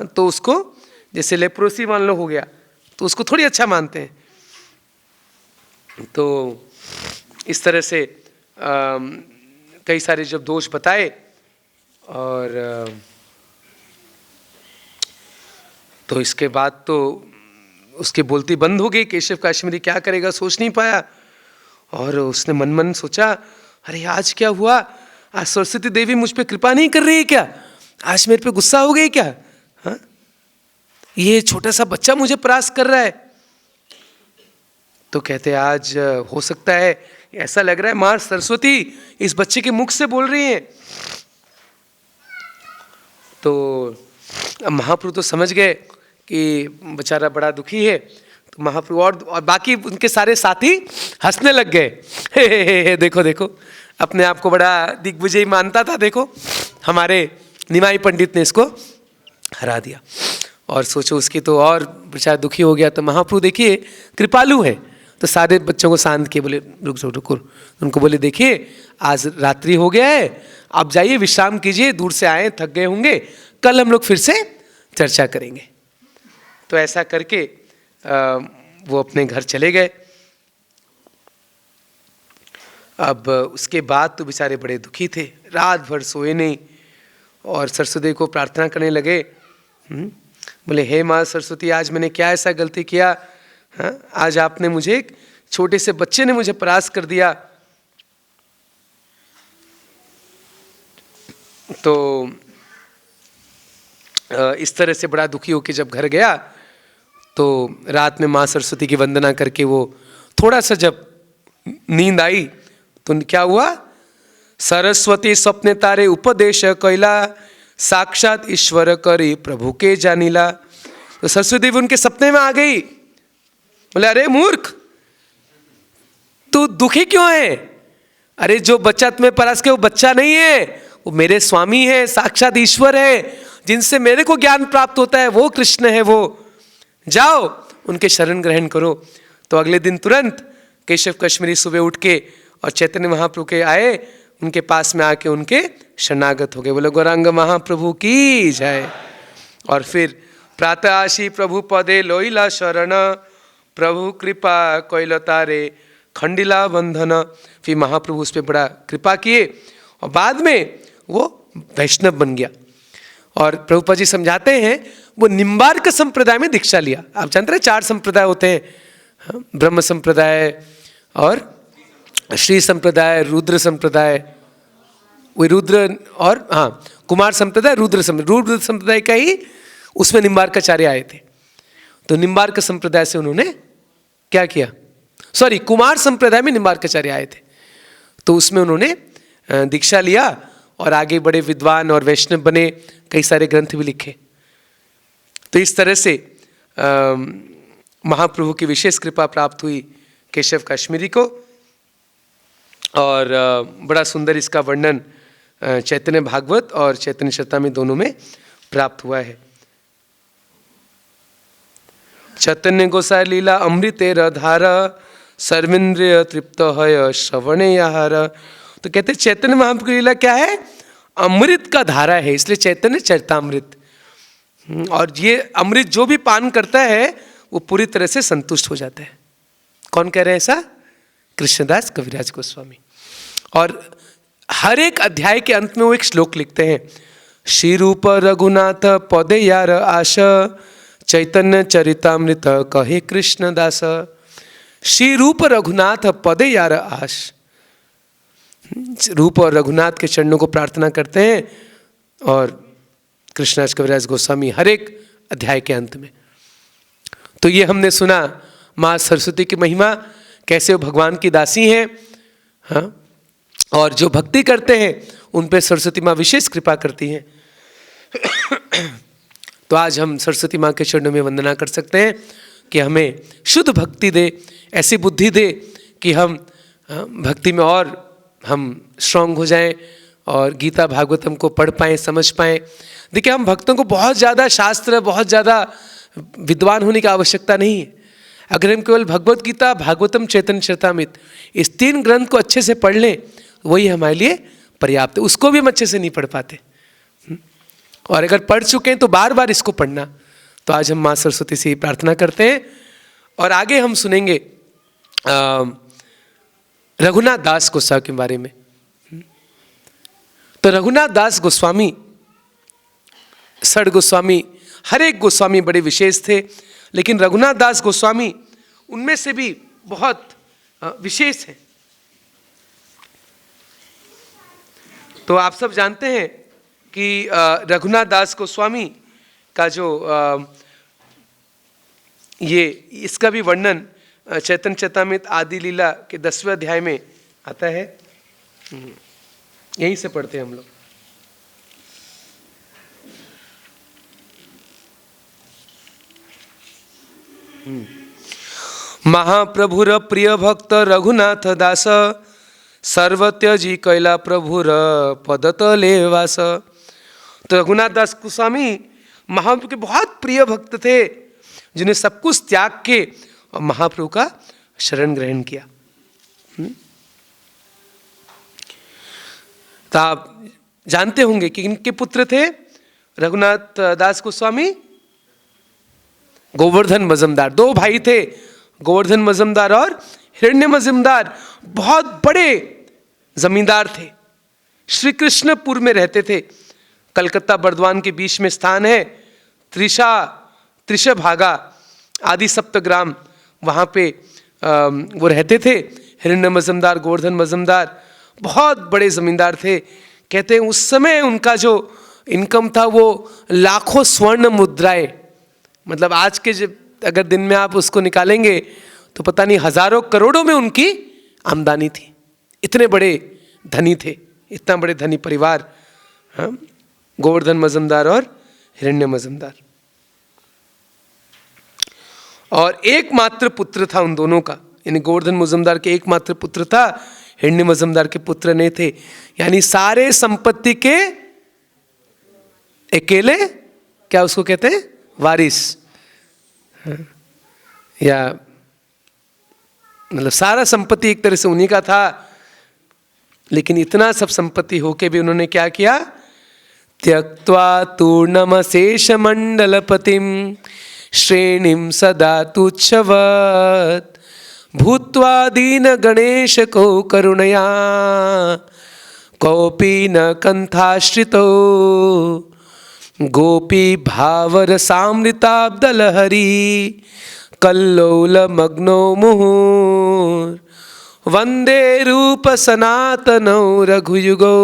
तो उसको जैसे लेप्रोसी मान लो हो गया, तो उसको थोड़ी अच्छा मानते हैं। तो इस तरह से कई सारे जब दोष बताए, और तो इसके बाद तो उसकी बोलती बंद हो गई। केशव काश्मीरी क्या करेगा सोच नहीं पाया, और उसने मन मन सोचा अरे आज क्या हुआ, आज सरस्वती देवी मुझ पे कृपा नहीं कर रही है क्या, आज मेरे पे गुस्सा हो गई क्या? हाँ, ये छोटा सा बच्चा मुझे परास्त कर रहा है। तो कहते आज हो सकता है, ऐसा लग रहा है माँ सरस्वती इस बच्चे के मुख से बोल रही हैं। तो महाप्रभु तो समझ गए कि बेचारा बड़ा दुखी है। तो महाप्रभु और बाकी उनके सारे साथी हंसने लग गए। हे देखो देखो, अपने आप को बड़ा दिग्विजयी मानता था, देखो हमारे निमाई पंडित ने इसको हरा दिया। और सोचो उसकी तो और बेचारा दुखी हो गया। तो महाप्रभु देखिए कृपालु है, तो सारे बच्चों को शांत किए, बोले रुक जाओ रुको, उनको बोले देखिए आज रात्रि हो गया है, आप जाइए विश्राम कीजिए, दूर से आए थक गए होंगे, कल हम लोग फिर से चर्चा करेंगे। तो ऐसा करके वो अपने घर चले गए। अब उसके बाद तो बेचारे बड़े दुखी थे, रात भर सोए नहीं, और सरस्वती को प्रार्थना करने लगे। बोले हे माँ सरस्वती, आज मैंने क्या ऐसा गलती किया, हाँ आज आपने मुझे, एक छोटे से बच्चे ने मुझे परास्त कर दिया। तो इस तरह से बड़ा दुखी होकर जब घर गया, तो रात में माँ सरस्वती की वंदना करके वो थोड़ा सा जब नींद आई तो क्या हुआ, सरस्वती स्वप्ने तारे उपदेश कैला, साक्षात ईश्वर करी प्रभु के जानिला। तो सरस्वती देवी उनके सपने में आ गई। बोले अरे मूर्ख, तू दुखी क्यों है? अरे जो बच्चा तुम्हें परस के वो बच्चा नहीं है, वो मेरे स्वामी है, साक्षात ईश्वर है, जिनसे मेरे को ज्ञान प्राप्त होता है, वो कृष्ण है। वो जाओ उनके शरण ग्रहण करो। तो अगले दिन तुरंत केशव कश्मीरी सुबह उठ के और चैतन्य महाप्रभु के आए, उनके पास में आके उनके शरणागत हो गए। बोले गौरांग महाप्रभु की जय। और फिर प्रातः आशी प्रभु पदे लोइला शरण, प्रभु कृपा कोइल तारे खंडिला बंधन। फिर महाप्रभु उस पर बड़ा कृपा किए और बाद में वो वैष्णव बन गया। और प्रभुपाद जी समझाते हैं वो निम्बार्क संप्रदाय में दीक्षा लिया। आप जानते हैं 4 संप्रदाय होते हैं, ब्रह्म संप्रदाय और श्री संप्रदाय, रुद्र संप्रदाय, वो रुद्र और हाँ कुमार संप्रदाय, रुद्र संप्रदाय का ही उसमें निम्बार्काचार्य आए थे। तो निम्बार्क संप्रदाय से उन्होंने क्या किया, सॉरी कुमार संप्रदाय में निम्बार्काचार्य आए थे, तो उसमें उन्होंने दीक्षा लिया और आगे बड़े विद्वान और वैष्णव बने, कई सारे ग्रंथ भी लिखे। तो इस तरह से महाप्रभु की विशेष कृपा प्राप्त हुई केशव कश्मीरी को। और बड़ा सुंदर इसका वर्णन चैतन्य भागवत और चैतन्य चरितामृत दोनों में प्राप्त हुआ है। चैतन्य गोसाई लीला अमृतेर धार, सर्वेन्द्रिय तृप्त है श्रवणे आहार। तो कहते चैतन्य महाप्रभु की लीला क्या है, अमृत का धारा है, इसलिए चैतन्य चरितामृत। और ये अमृत जो भी पान करता है वो पूरी तरह से संतुष्ट हो जाता है। कौन कह रहे हैं ऐसा? कृष्णदास कविराज गोस्वामी। और हर एक अध्याय के अंत में वो एक श्लोक लिखते हैं, श्री रूप रघुनाथ पदे यार आश, चैतन्य चरितामृत कहे कृष्णदास। श्री रूप रघुनाथ पदे यार आश, रूप और रघुनाथ के चरणों को प्रार्थना करते हैं। और कृष्णदास कविराज गोस्वामी हर एक अध्याय के अंत में। तो ये हमने सुना माँ सरस्वती की महिमा, कैसे वो भगवान की दासी हैं, हाँ, और जो भक्ति करते हैं उन पे सरस्वती माँ विशेष कृपा करती हैं। तो आज हम सरस्वती माँ के चरणों में वंदना कर सकते हैं कि हमें शुद्ध भक्ति दे, ऐसी बुद्धि दे कि हम भक्ति में और हम स्ट्रांग हो जाएं और गीता भागवतम को पढ़ पाएँ, समझ पाएँ। देखिए, हम भक्तों को बहुत ज़्यादा शास्त्र, बहुत ज़्यादा विद्वान होने की आवश्यकता नहीं है। अगर हम केवल भगवत गीता, भागवतम, चैतन्य चरितामृत इस 3 ग्रंथ को अच्छे से पढ़ लें, वही हमारे लिए पर्याप्त है। उसको भी हम अच्छे से नहीं पढ़ पाते, और अगर पढ़ चुके हैं तो बार बार इसको पढ़ना। तो आज हम माँ सरस्वती से ही प्रार्थना करते हैं। और आगे हम सुनेंगे रघुनाथ दास गोस्वामी के बारे में। तो रघुनाथ दास गोस्वामी, षड गोस्वामी, हर एक गोस्वामी बड़े विशेष थे, लेकिन रघुनाथ दास गोस्वामी उनमें से भी बहुत विशेष है। तो आप सब जानते हैं कि रघुनाथ दास गोस्वामी का जो ये इसका भी वर्णन चैतन्य चरितामृत आदि लीला के 10वें अध्याय में आता है। यहीं से पढ़ते हैं हम लोग। महाप्रभुर प्रिय भक्त रघुनाथ दास, सर्वत्यजी कैला प्रभुर पदतले वास। तो रघुनाथ दास गोस्वामी महाप्रभु के बहुत प्रिय भक्त थे, जिन्हें सब कुछ त्याग के और महाप्रभु का शरण ग्रहण किया। तो आप जानते होंगे कि इनके पुत्र थे रघुनाथ दास गोस्वामी, गोवर्धन मजमदार। 2 भाई थे, गोवर्धन मजमदार और हिरण्य मजमदार। बहुत बड़े जमींदार थे, श्री कृष्णपुर में रहते थे। कलकत्ता बर्दवान के बीच में स्थान है, त्रिशभागा आदि सप्तग्राम, वहाँ पे वो रहते थे। हिरण्य मजमदार, गोवर्धन मजमदार बहुत बड़े जमींदार थे। कहते हैं उस समय उनका जो इनकम था वो लाखों स्वर्ण मुद्राएं, मतलब आज के अगर दिन में आप उसको निकालेंगे तो पता नहीं हजारों करोड़ों में उनकी आमदनी थी। इतने बड़े धनी थे, इतना बड़े धनी परिवार। हाँ, गोवर्धन मजूमदार और हिरण्य मजूमदार। और एकमात्र पुत्र था उन दोनों का, यानी गोवर्धन मजूमदार के एकमात्र पुत्र था, हिरण्य मजूमदार के पुत्र नहीं थे। यानी सारे संपत्ति के अकेले, क्या उसको कहते हैं, वारिस। या मतलब सारा संपत्ति एक तरह से उन्हीं का था। लेकिन इतना सब संपत्ति होके भी उन्होंने क्या किया, त्यक्त्वा तूर्णमशेष मंडलपतिम श्रेणीम सदा तुच्छवत् भूत्वा दीन गणेश को करुणया कोपी न कंथाश्रितो गोपी भावर सामृताब्दलहरी कल्लोल मग्नो मुहुर वंदे रूप सनातनो रघुयुगो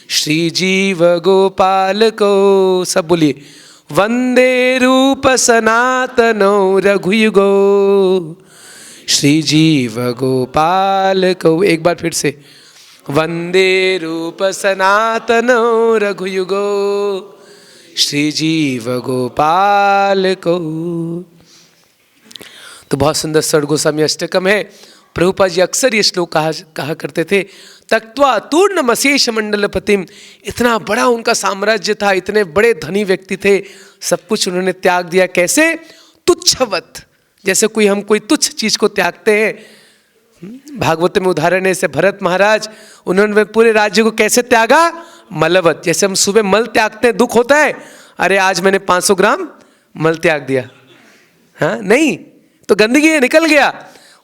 श्रीजीव गोपाल को। सब बोलिए, वंदे रूप सनातनो रघुयुगो श्रीजीव गोपाल को। एक बार फिर से, वंदे रूप सनातनो रघुयुगो श्रीजीव गोपाल को। तो बहुत सुंदर षड गोस्वामी अष्टकम है। प्रभुपाद जी अक्सर ये श्लोक कहा करते थे, तक्त्वा तूर्णमशेष मंडलपतिम। इतना बड़ा उनका साम्राज्य था, इतने बड़े धनी व्यक्ति थे, सब कुछ उन्होंने त्याग दिया। कैसे? तुच्छवत, जैसे हम कोई तुच्छ चीज को त्यागते हैं। भागवत में उदाहरण है, जैसे भरत महाराज, उन्होंने पूरे राज्य को कैसे त्यागा? मलवत। जैसे हम सुबह मल त्यागते हैं, दुख होता है, अरे आज मैंने 500 ग्राम मल त्याग दिया, हाँ नहीं तो गंदगी है, निकल गया।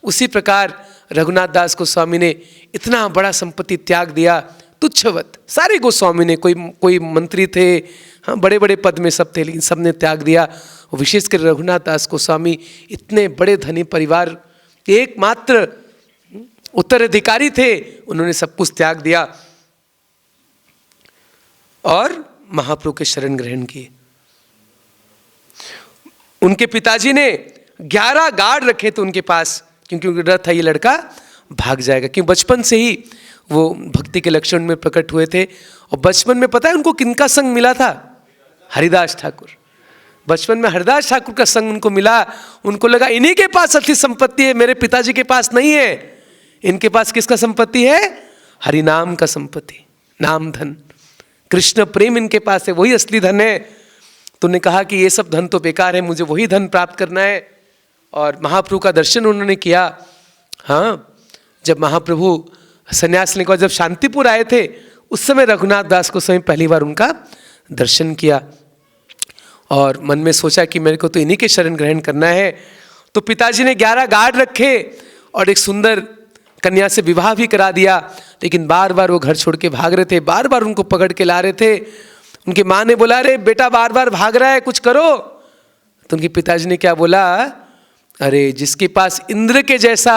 उसी प्रकार रघुनाथ दास गोस्वामी ने इतना बड़ा संपत्ति त्याग दिया, तुच्छवत। सारे गोस्वामी ने, कोई मंत्री थे, हाँ बड़े बड़े पद में सब थे, लेकिन सब ने त्याग दिया। विशेषकर रघुनाथ दास गोस्वामी इतने बड़े धनी परिवार के एकमात्र उत्तराधिकारी थे, उन्होंने सब कुछ त्याग दिया और महाप्रभु के शरण ग्रहण किए। उनके पिताजी ने 11 गार्ड रखे थे उनके पास, क्योंकि उनका डर था ये लड़का भाग जाएगा, क्योंकि बचपन से ही वो भक्ति के लक्षण में प्रकट हुए थे। और बचपन में पता है उनको किनका संग मिला था? हरिदास ठाकुर। बचपन में हरिदास ठाकुर का संग उनको मिला। उनको लगा इन्हीं के पास असली संपत्ति है, मेरे पिताजी के पास नहीं है। इनके पास किसका संपत्ति है? हरिनाम का संपत्ति, नाम धन, कृष्ण प्रेम इनके पास है, वही असली धन है। तो उन्होंने कहा कि ये सब धन तो बेकार है, मुझे वही धन प्राप्त करना है। और महाप्रभु का दर्शन उन्होंने किया। हाँ, जब महाप्रभु संन्यास लेने के बाद जब शांतिपुर आए थे, उस समय रघुनाथ दास को स्वयं पहली बार उनका दर्शन किया और मन में सोचा कि मेरे को तो इन्हीं के शरण ग्रहण करना है। तो पिताजी ने 11 गार्ड रखे और एक सुंदर कन्या से विवाह भी करा दिया। लेकिन बार बार वो घर छोड़ के भाग रहे थे, बार बार उनको पकड़ के ला रहे थे। उनकी माँ ने बोला, अरे बेटा बार बार भाग रहा है, कुछ करो। तो उनके पिताजी ने क्या बोला, अरे जिसके पास इंद्र के जैसा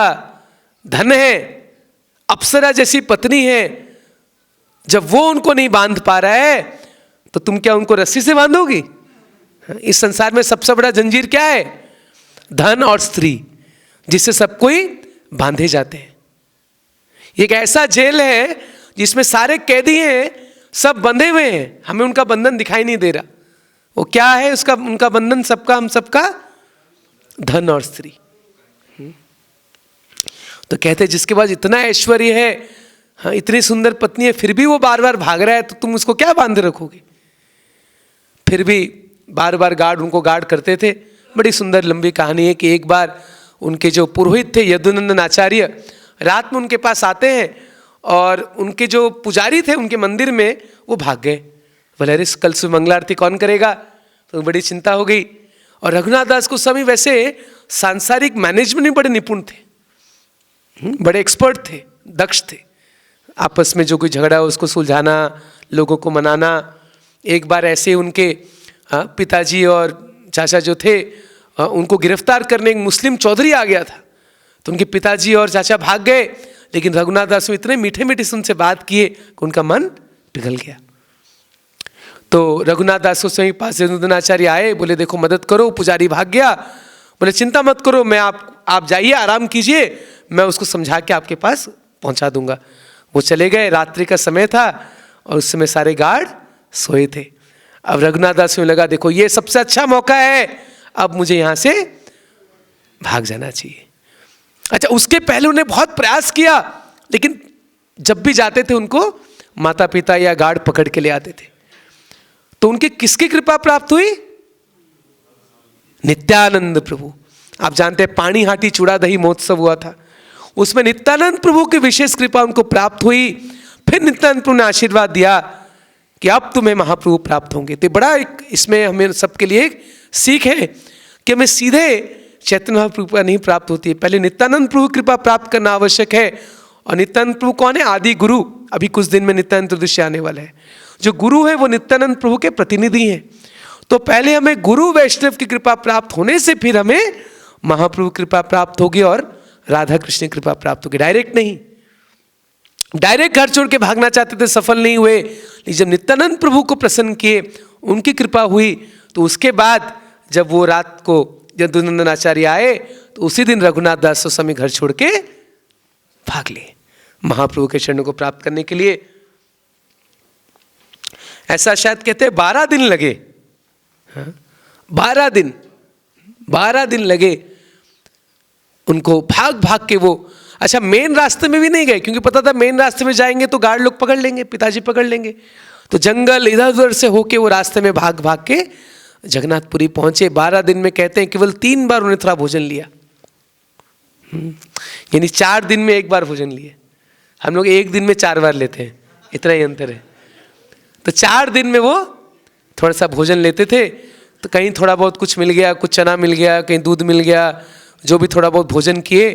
धन है, अप्सरा जैसी पत्नी है, जब वो उनको नहीं बांध पा रहा है तो तुम क्या उनको रस्सी से बांधोगी? इस संसार में सबसे बड़ा जंजीर क्या है? धन और स्त्री, जिससे सब कोई बांधे जाते हैं। एक ऐसा जेल है जिसमें सारे कैदी हैं, सब बंधे हुए हैं, हमें उनका बंधन दिखाई नहीं दे रहा। वो क्या है उसका, उनका बंधन सबका, हम सबका धन और स्त्री। तो कहते जिसके पास इतना ऐश्वर्य है, हाँ इतनी सुंदर पत्नी है, फिर भी वो बार बार भाग रहा है, तो तुम उसको क्या बांधे रखोगे? फिर भी बार बार गार्ड उनको गार्ड करते थे। बड़ी सुंदर लंबी कहानी है कि एक बार उनके जो पुरोहित थे यदुनंदन आचार्य, रात में उनके पास आते हैं और उनके जो पुजारी थे उनके मंदिर में वो भाग गए। बोले अरे कल सुबह मंगला आरती कौन करेगा? तो बड़ी चिंता हो गई। और रघुनाथ दास गोस्वामी वैसे सांसारिक मैनेजमेंट में बड़े निपुण थे, बड़े एक्सपर्ट थे, दक्ष थे। आपस में जो कोई झगड़ा हो उसको सुलझाना, लोगों को मनाना। एक बार ऐसे उनके पिताजी और चाचा जो थे उनको गिरफ्तार करने एक मुस्लिम चौधरी आ गया था। तो उनके पिताजी और चाचा भाग गए, लेकिन रघुनाथ दास ने इतने मीठे मीठे से उनसे बात किए कि उनका मन पिघल गया। तो रघुनाथ दास गोस्वामी के पास जनार्दनाचार्य आए, बोले देखो मदद करो, पुजारी भाग गया। बोले चिंता मत करो, मैं आप जाइए, आराम कीजिए, मैं उसको समझा के आपके पास पहुंचा दूंगा। वो चले गए, रात्रि का समय था और उस समय सारे गार्ड सोए थे। अब रघुनाथ दास में लगा देखो ये सबसे अच्छा मौका है, अब मुझे यहाँ से भाग जाना चाहिए। अच्छा, उसके पहले उन्हें बहुत प्रयास किया, लेकिन जब भी जाते थे उनको माता पिता या गार्ड पकड़ के ले आते थे। तो उनके किसकी कृपा प्राप्त हुई? नित्यानंद प्रभु। आप जानते हैं पानी हाटी चूड़ा दही महोत्सव हुआ था, उसमें नित्यानंद प्रभु की विशेष कृपा उनको प्राप्त हुई। फिर नित्यानंद प्रभु ने आशीर्वाद दिया कि अब तुम्हें महाप्रभु प्राप्त होंगे। तो बड़ा एक इसमें हमें सबके लिए एक सीख है कि हमें सीधे चैतन्य महाप्रभु कृपा नहीं प्राप्त होती है, पहले नित्यानंद प्रभु कृपा प्राप्त करना आवश्यक है। और नित्यानंद प्रभु कौन है? आदि गुरु। अभी कुछ दिन में नित्यानंद त्रयोदशी आने वाला है। जो गुरु है वो नित्यानंद प्रभु के प्रतिनिधि हैं। तो पहले हमें गुरु वैष्णव की कृपा प्राप्त होने से फिर हमें महाप्रभु कृपा प्राप्त होगी और राधा कृष्ण कृपा प्राप्त होगी, डायरेक्ट नहीं। डायरेक्ट घर छोड़ के भागना चाहते थे, सफल नहीं हुए, लेकिन जब नित्यानंद प्रभु को प्रसन्न किए, उनकी कृपा हुई, तो उसके बाद जब वो रात को जब नंदनाचार्य आए तो उसी दिन रघुनाथ दास गोस्वामी घर छोड़ के भाग लिए महाप्रभु के चरणों को प्राप्त करने के लिए। ऐसा शायद कहते हैं 12 दिन लगे, 12 दिन लगे उनको भाग भाग के। वो अच्छा मेन रास्ते में भी नहीं गए, क्योंकि पता था मेन रास्ते में जाएंगे तो गार्ड लोग पकड़ लेंगे, पिताजी पकड़ लेंगे। तो जंगल इधर उधर से होके वो रास्ते में भाग भाग के जगन्नाथपुरी पहुंचे। 12 दिन में कहते हैं केवल 3 बार उन्हें थोड़ा भोजन लिया, यानी 4 दिन में 1 बार भोजन लिए। हम लोग 1 दिन में 4 बार लेते हैं, इतना ही अंतर है। तो 4 दिन में वो थोड़ा सा भोजन लेते थे। तो कहीं थोड़ा बहुत कुछ मिल गया, कुछ चना मिल गया, कहीं दूध मिल गया, जो भी थोड़ा बहुत भोजन किए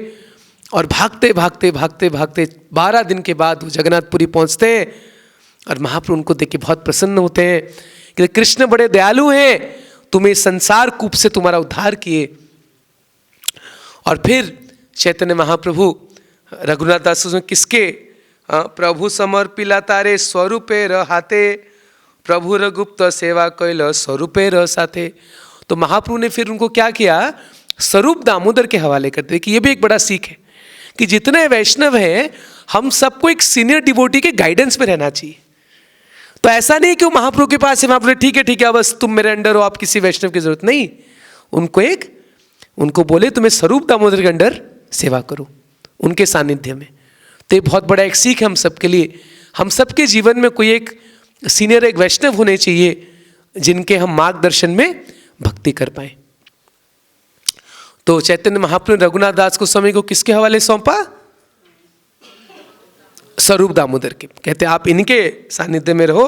और भागते भागते भागते भागते 12 दिन के बाद वो जगन्नाथपुरी पहुंचते हैं। और महाप्रभु उनको देख के बहुत प्रसन्न होते हैं कि कृष्ण बड़े दयालु हैं, तुम्हें संसार कूप से तुम्हारा उद्धार किए। और फिर चैतन्य महाप्रभु रघुनाथ दास में किसके प्रभु समर्पिला तारे स्वरूपे रहते, प्रभु रघुप्त सेवा कैल स्वरूपे रह साथे। तो महाप्रभु ने फिर उनको क्या किया? स्वरूप दामोदर के हवाले करते कि ये भी एक बड़ा सीख है कि जितने वैष्णव हैं हम सबको एक सीनियर डिवोटी के गाइडेंस में रहना चाहिए। तो ऐसा नहीं कि वो महाप्रभु के पास है, महाप्रभु ठीक है बस तुम मेरे अंडर हो, आप किसी वैष्णव की जरूरत नहीं। उनको बोले तुम्हें स्वरूप दामोदर के अंडर सेवा करो, उनके सानिध्य में। तो ये बहुत बड़ा एक सीख है हम सबके लिए। हम सबके जीवन में कोई एक सीनियर, एक वैष्णव होने चाहिए जिनके हम मार्गदर्शन में भक्ति कर पाए। तो चैतन्य महाप्रभु ने रघुनाथ दास गोस्वामी को किसके हवाले सौंपा? स्वरूप दामोदर के। कहते आप इनके सानिध्य में रहो।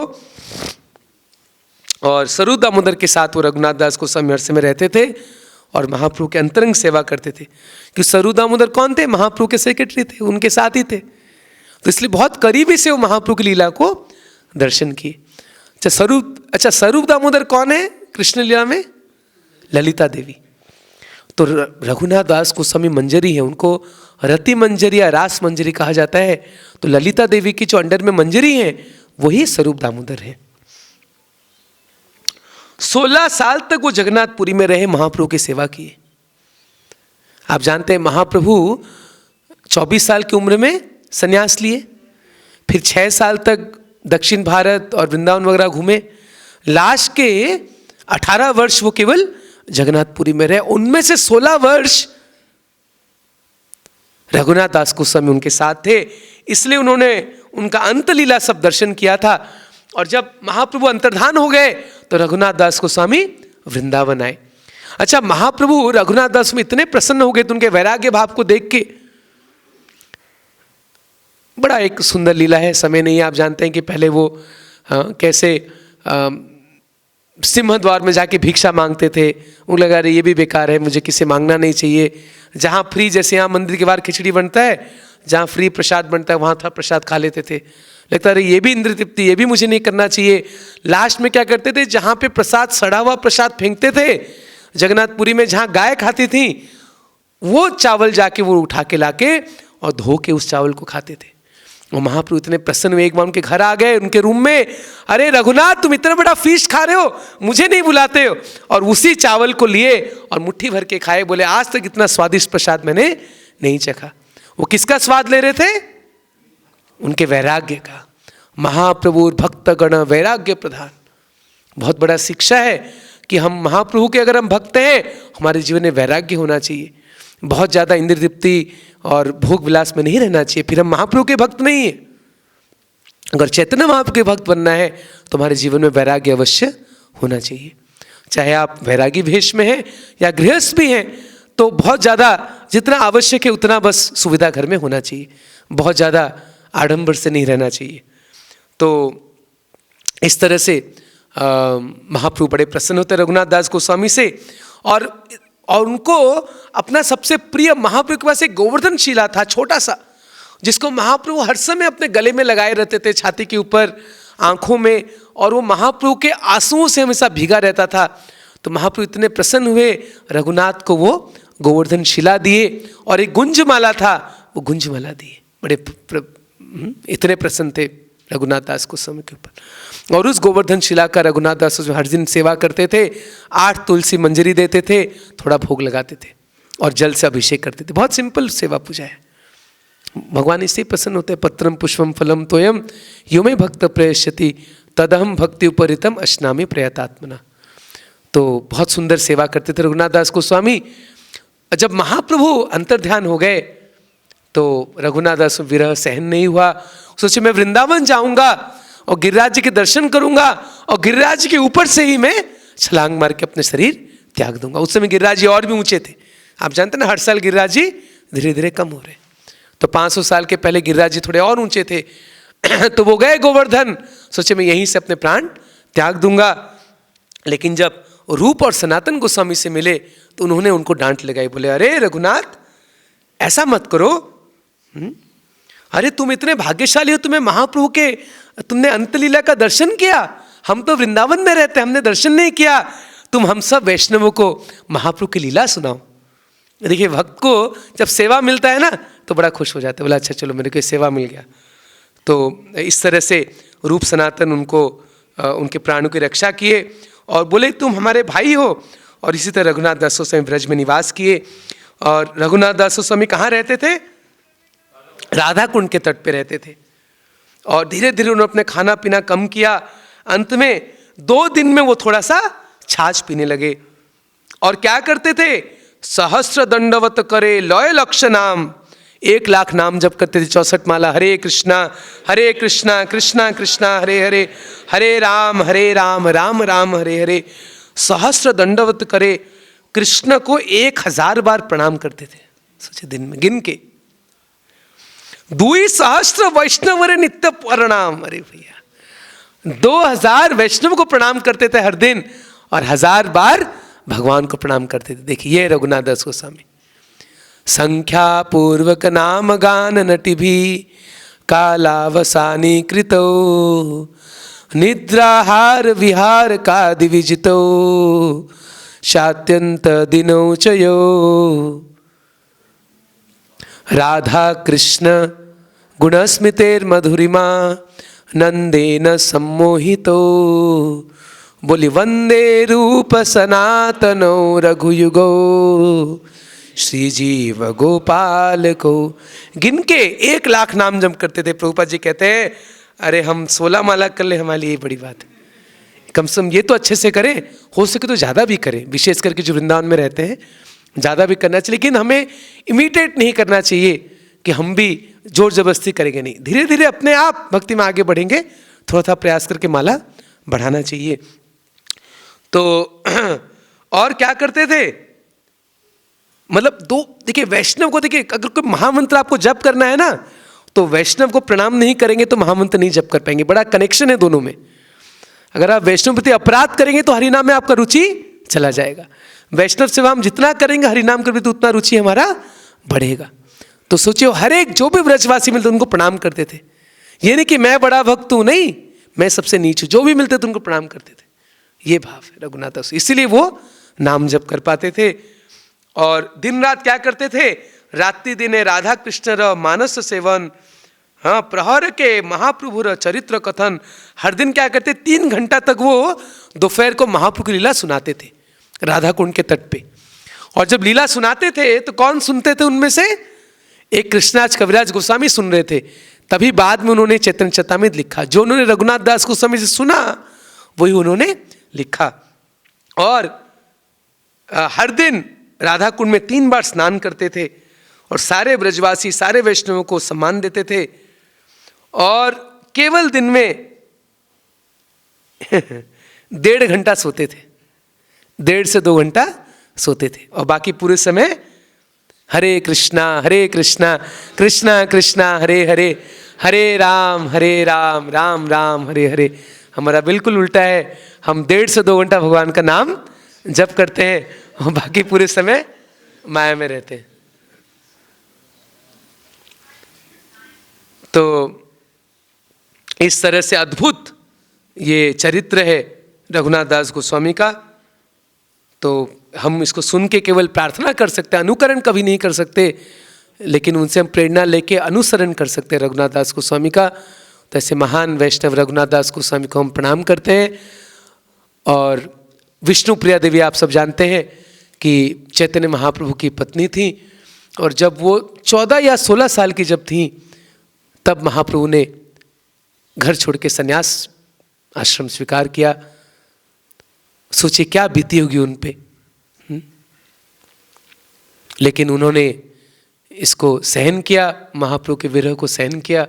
और स्वरूप दामोदर के साथ वो रघुनाथ दास गोस्वामी हर समय रहते थे और महाप्रभु के अंतरंग सेवा करते थे। कि स्वरूप दामोदर कौन थे? महाप्रभु के सेक्रेटरी थे, उनके साथ ही थे। तो इसलिए बहुत करीबी से वो महाप्रभु की लीला को दर्शन किए। अच्छा स्वरूप दामोदर कौन है कृष्ण लीला में? ललिता देवी। तो रघुनाथ दास गोस्वामी मंजरी है, उनको रति मंजरी या रास मंजरी कहा जाता है। तो ललिता देवी की जो अंडर में मंजरी है वही स्वरूप दामोदर है। 16 साल तक वो जगन्नाथपुरी में रहे, महाप्रभु की सेवा की। आप जानते हैं महाप्रभु 24 साल की उम्र में संन्यास लिए, फिर 6 साल तक दक्षिण भारत और वृंदावन वगैरह घूमे। लास्ट के 18 वर्ष वो केवल जगन्नाथपुरी में रहे। उनमें से 16 वर्ष रघुनाथ दास गोस्वामी उनके साथ थे, इसलिए उन्होंने उनका अंत लीला सब दर्शन किया था। और जब महाप्रभु अंतर्धान हो गए तो रघुनाथ दास गोस्वामी वृंदावन आए। अच्छा महाप्रभु रघुनाथ दास में इतने प्रसन्न हो गए तो उनके वैराग्य भाव को देख के, बड़ा एक सुंदर लीला है, समय नहीं, आप जानते हैं कि पहले वो कैसे सिंह द्वार में जाके भिक्षा मांगते थे। उनको लगा रहे ये भी बेकार है, मुझे किसी मांगना नहीं चाहिए। जहाँ फ्री, जैसे यहाँ मंदिर के बाहर खिचड़ी बनता है, जहाँ फ्री प्रसाद बनता है वहाँ था प्रसाद खा लेते थे। लगता रहे ये भी इंद्र तृप्ति, ये भी मुझे नहीं करना चाहिए। लास्ट में क्या करते थे, जहाँ पे प्रसाद सड़ा हुआ प्रसाद फेंकते थे जगन्नाथपुरी में, जहाँ गाय खाती थी, वो चावल जाके वो उठा के लाके और धो के उस चावल को खाते थे। वो महाप्रभु इतने प्रसन्न हुए, एक बार उनके घर आ गए, उनके रूम में, अरे रघुनाथ तुम इतना बड़ा फीस्ट खा रहे हो, मुझे नहीं बुलाते हो। और उसी चावल को लिए और मुट्ठी भर के खाए, बोले आज तक इतना स्वादिष्ट प्रसाद मैंने नहीं चखा। वो किसका स्वाद ले रहे थे? उनके वैराग्य का। महाप्रभु भक्त गण वैराग्य प्रधान। बहुत बड़ा शिक्षा है कि हम महाप्रभु के अगर हम भक्त हैं, हमारे जीवन में वैराग्य होना चाहिए। बहुत ज़्यादा इंद्रिय तृप्ति और भोग विलास में नहीं रहना चाहिए, फिर हम महाप्रभु के भक्त नहीं हैं। अगर चैतन्य महाप्रभु के भक्त बनना है तो हमारे जीवन में वैराग्य अवश्य होना चाहिए। चाहे आप वैरागी भेष में हैं या गृहस्थ भी हैं, तो बहुत ज़्यादा जितना आवश्यक है उतना बस सुविधा घर में होना चाहिए, बहुत ज़्यादा आडंबर से नहीं रहना चाहिए। तो इस तरह से महाप्रभु बड़े प्रसन्न होते रघुनाथ दास गोस्वामी से। और उनको अपना सबसे प्रिय महाप्रभु के पास एक गोवर्धन शिला था छोटा सा, जिसको महाप्रभु हर समय अपने गले में लगाए रहते थे, छाती के ऊपर, आंखों में, और वो महाप्रभु के आंसुओं से हमेशा भीगा रहता था। तो महाप्रभु इतने प्रसन्न हुए, रघुनाथ को वो गोवर्धन शिला दिए, और एक गुंजमाला था, वो गुंजमाला दिए। बड़े इतने प्रसन्न थे रघुनाथ दास को समय के ऊपर। और उस गोवर्धन शिला का रघुनाथ दास जो हर दिन सेवा करते थे, 8 तुलसी मंजरी देते थे, थोड़ा भोग लगाते थे और जल से अभिषेक करते थे। बहुत सिंपल सेवा पूजा है, भगवान इससे प्रसन्न होते हैं। पत्रम पुष्पम फलम तोयम यो में भक्त प्रयश्यति तदहम भक्ति उपरितम अश्नामी प्रयतात्मना। तो बहुत सुंदर सेवा करते थे रघुनाथ दास गोस्वामी। जब महाप्रभु अंतर्ध्यान हो गए तो रघुनाथ दास को विरह सहन नहीं हुआ। सोचे मैं वृंदावन जाऊंगा और गिरिराज जी के दर्शन करूंगा और गिरिराज जी के ऊपर से ही मैं छलांग मार के अपने शरीर त्याग दूंगा। उस समय गिरिराज जी और भी ऊंचे थे, आप जानते ना, हर साल गिरिराज जी धीरे धीरे कम हो रहे। तो 500 साल के पहले गिरिराज जी थोड़े और ऊंचे थे। तो वो गए गोवर्धन, सोचे मैं यहीं से अपने प्राण त्याग दूंगा। लेकिन जब रूप और सनातन गोस्वामी से मिले तो उन्होंने उनको डांट लगाई, बोले अरे रघुनाथ ऐसा मत करो, अरे तुम इतने भाग्यशाली हो, तुम्हें महाप्रभु के, तुमने अंतलीला का दर्शन किया, हम तो वृंदावन में रहते हमने दर्शन नहीं किया, तुम हम सब वैष्णवों को महाप्रभु की लीला सुनाओ। देखिए भक्त को जब सेवा मिलता है ना तो बड़ा खुश हो जाता है, बोला अच्छा चलो मेरे को सेवा मिल गया। तो इस तरह से रूप सनातन उनको उनके प्राणों की रक्षा किए और बोले तुम हमारे भाई हो। और इसी तरह रघुनाथ दास गोस्वामी ब्रज में निवास किए। और रघुनाथ दास गोस्वामी कहाँ रहते थे? राधा कुंड के तट पे रहते थे। और धीरे धीरे उन्होंने अपने खाना पीना कम किया। अंत में 2 दिन में वो थोड़ा सा छाछ पीने लगे। और क्या करते थे? सहस्त्र दंडवत करे लय लक्ष नाम, 1 लाख नाम जप करते थे, 64 माला, हरे कृष्णा कृष्णा कृष्णा हरे हरे, हरे राम राम राम हरे हरे। सहस्त्र दंडवत करे, कृष्ण को 1000 बार प्रणाम करते थे, सोचे दिन में गिन के। 2 सहस्त्र वैष्णव नित्य प्रणाम, अरे भैया 2000 वैष्णव को प्रणाम करते थे हर दिन और 1000 बार भगवान को प्रणाम करते थे। देखिए ये रघुनाथ दास गोस्वामी। संख्या पूर्वक नाम गान नटि भी कालावसानी कृतो, निद्राहार विहार कादि विजितो, शात्यंत दिनो चयो। राधा कृष्ण गुणस्मितेर मधुरिमा, नंदेन सम्मोहितो, बोली वंदे रूप सनातनो रघुयुगो, श्री जीव गोपाल को। गिन के 1 लाख नाम जप करते थे। प्रभुपाद जी कहते हैं अरे हम 16 माला कर ले, हमारे लिए बड़ी बात है, कम से कम ये तो अच्छे से करें, हो सके तो ज़्यादा भी करें, विशेष करके जो वृंदावन में रहते हैं ज़्यादा भी करना चाहिए। लेकिन हमें इमिटेट नहीं करना चाहिए कि हम भी जोर जबरदस्ती करेंगे, नहीं, धीरे धीरे अपने आप भक्ति में आगे बढ़ेंगे, थोड़ा थोड़ा प्रयास करके माला बढ़ाना चाहिए। तो और क्या करते थे, मतलब देखिए वैष्णव को, देखिए अगर कोई महामंत्र आपको जप करना है ना तो वैष्णव को प्रणाम नहीं करेंगे तो महामंत्र नहीं जप कर पाएंगे। बड़ा कनेक्शन है दोनों में। अगर आप वैष्णव प्रति अपराध करेंगे तो हरिनाम में आपका रुचि चला जाएगा। वैष्णव सेवा हम जितना करेंगे हरिनाम कर भी तो उतना रुचि हमारा बढ़ेगा। तो सोचिए हर एक जो भी व्रजवासी मिलते उनको प्रणाम करते थे। ये नहीं कि मैं बड़ा भक्त हूँ, नहीं, मैं सबसे नीच हूँ, जो भी मिलते थे उनको प्रणाम करते थे। ये भाव है रघुनाथ दास, इसीलिए वो नाम जप कर पाते थे। और दिन रात क्या करते थे? रात्रि दिन राधा कृष्ण र मानस सेवन, हाँ, प्रहर के महाप्रभुर चरित्र कथन, हर दिन क्या करते, 3 घंटा तक वो दोपहर को महाप्रभु की लीला सुनाते थे राधा कुंड के तट पे। और जब लीला सुनाते थे तो कौन सुनते थे उनमें से? एक कृष्णाज कविराज गोस्वामी सुन रहे थे। तभी बाद में उन्होंने चैतन्य चरितामृत लिखा। जो उन्होंने रघुनाथ दास गोस्वामी से सुना वही उन्होंने लिखा। और हर दिन राधा कुंड में 3 बार स्नान करते थे और सारे ब्रजवासी, सारे वैष्णवों को सम्मान देते थे। और केवल दिन में 1.5 घंटा सोते थे, 1.5 से 2 घंटा सोते थे। और बाकी पूरे समय हरे कृष्णा कृष्णा कृष्णा हरे हरे, हरे राम राम राम हरे हरे। हमारा बिल्कुल उल्टा है, हम 1.5 से 2 घंटा भगवान का नाम जप करते हैं और बाकी पूरे समय माया में रहते हैं। तो इस तरह से अद्भुत ये चरित्र है रघुनाथ दास गोस्वामी का। तो हम इसको सुन के केवल प्रार्थना कर सकते हैं, अनुकरण कभी नहीं कर सकते, लेकिन उनसे हम प्रेरणा लेके अनुसरण कर सकते हैं रघुनाथ दास गोस्वामी का। तो ऐसे महान वैष्णव रघुनाथ दास गोस्वामी को हम प्रणाम करते हैं। और विष्णु प्रिया देवी आप सब जानते हैं कि चैतन्य महाप्रभु की पत्नी थी। और जब वो 14 या 16 साल की जब थी, तब महाप्रभु ने घर छोड़ के संन्यास आश्रम स्वीकार किया। सोचिए क्या बीती होगी उन पे। लेकिन उन्होंने इसको सहन किया, महाप्रभु के विरह को सहन किया।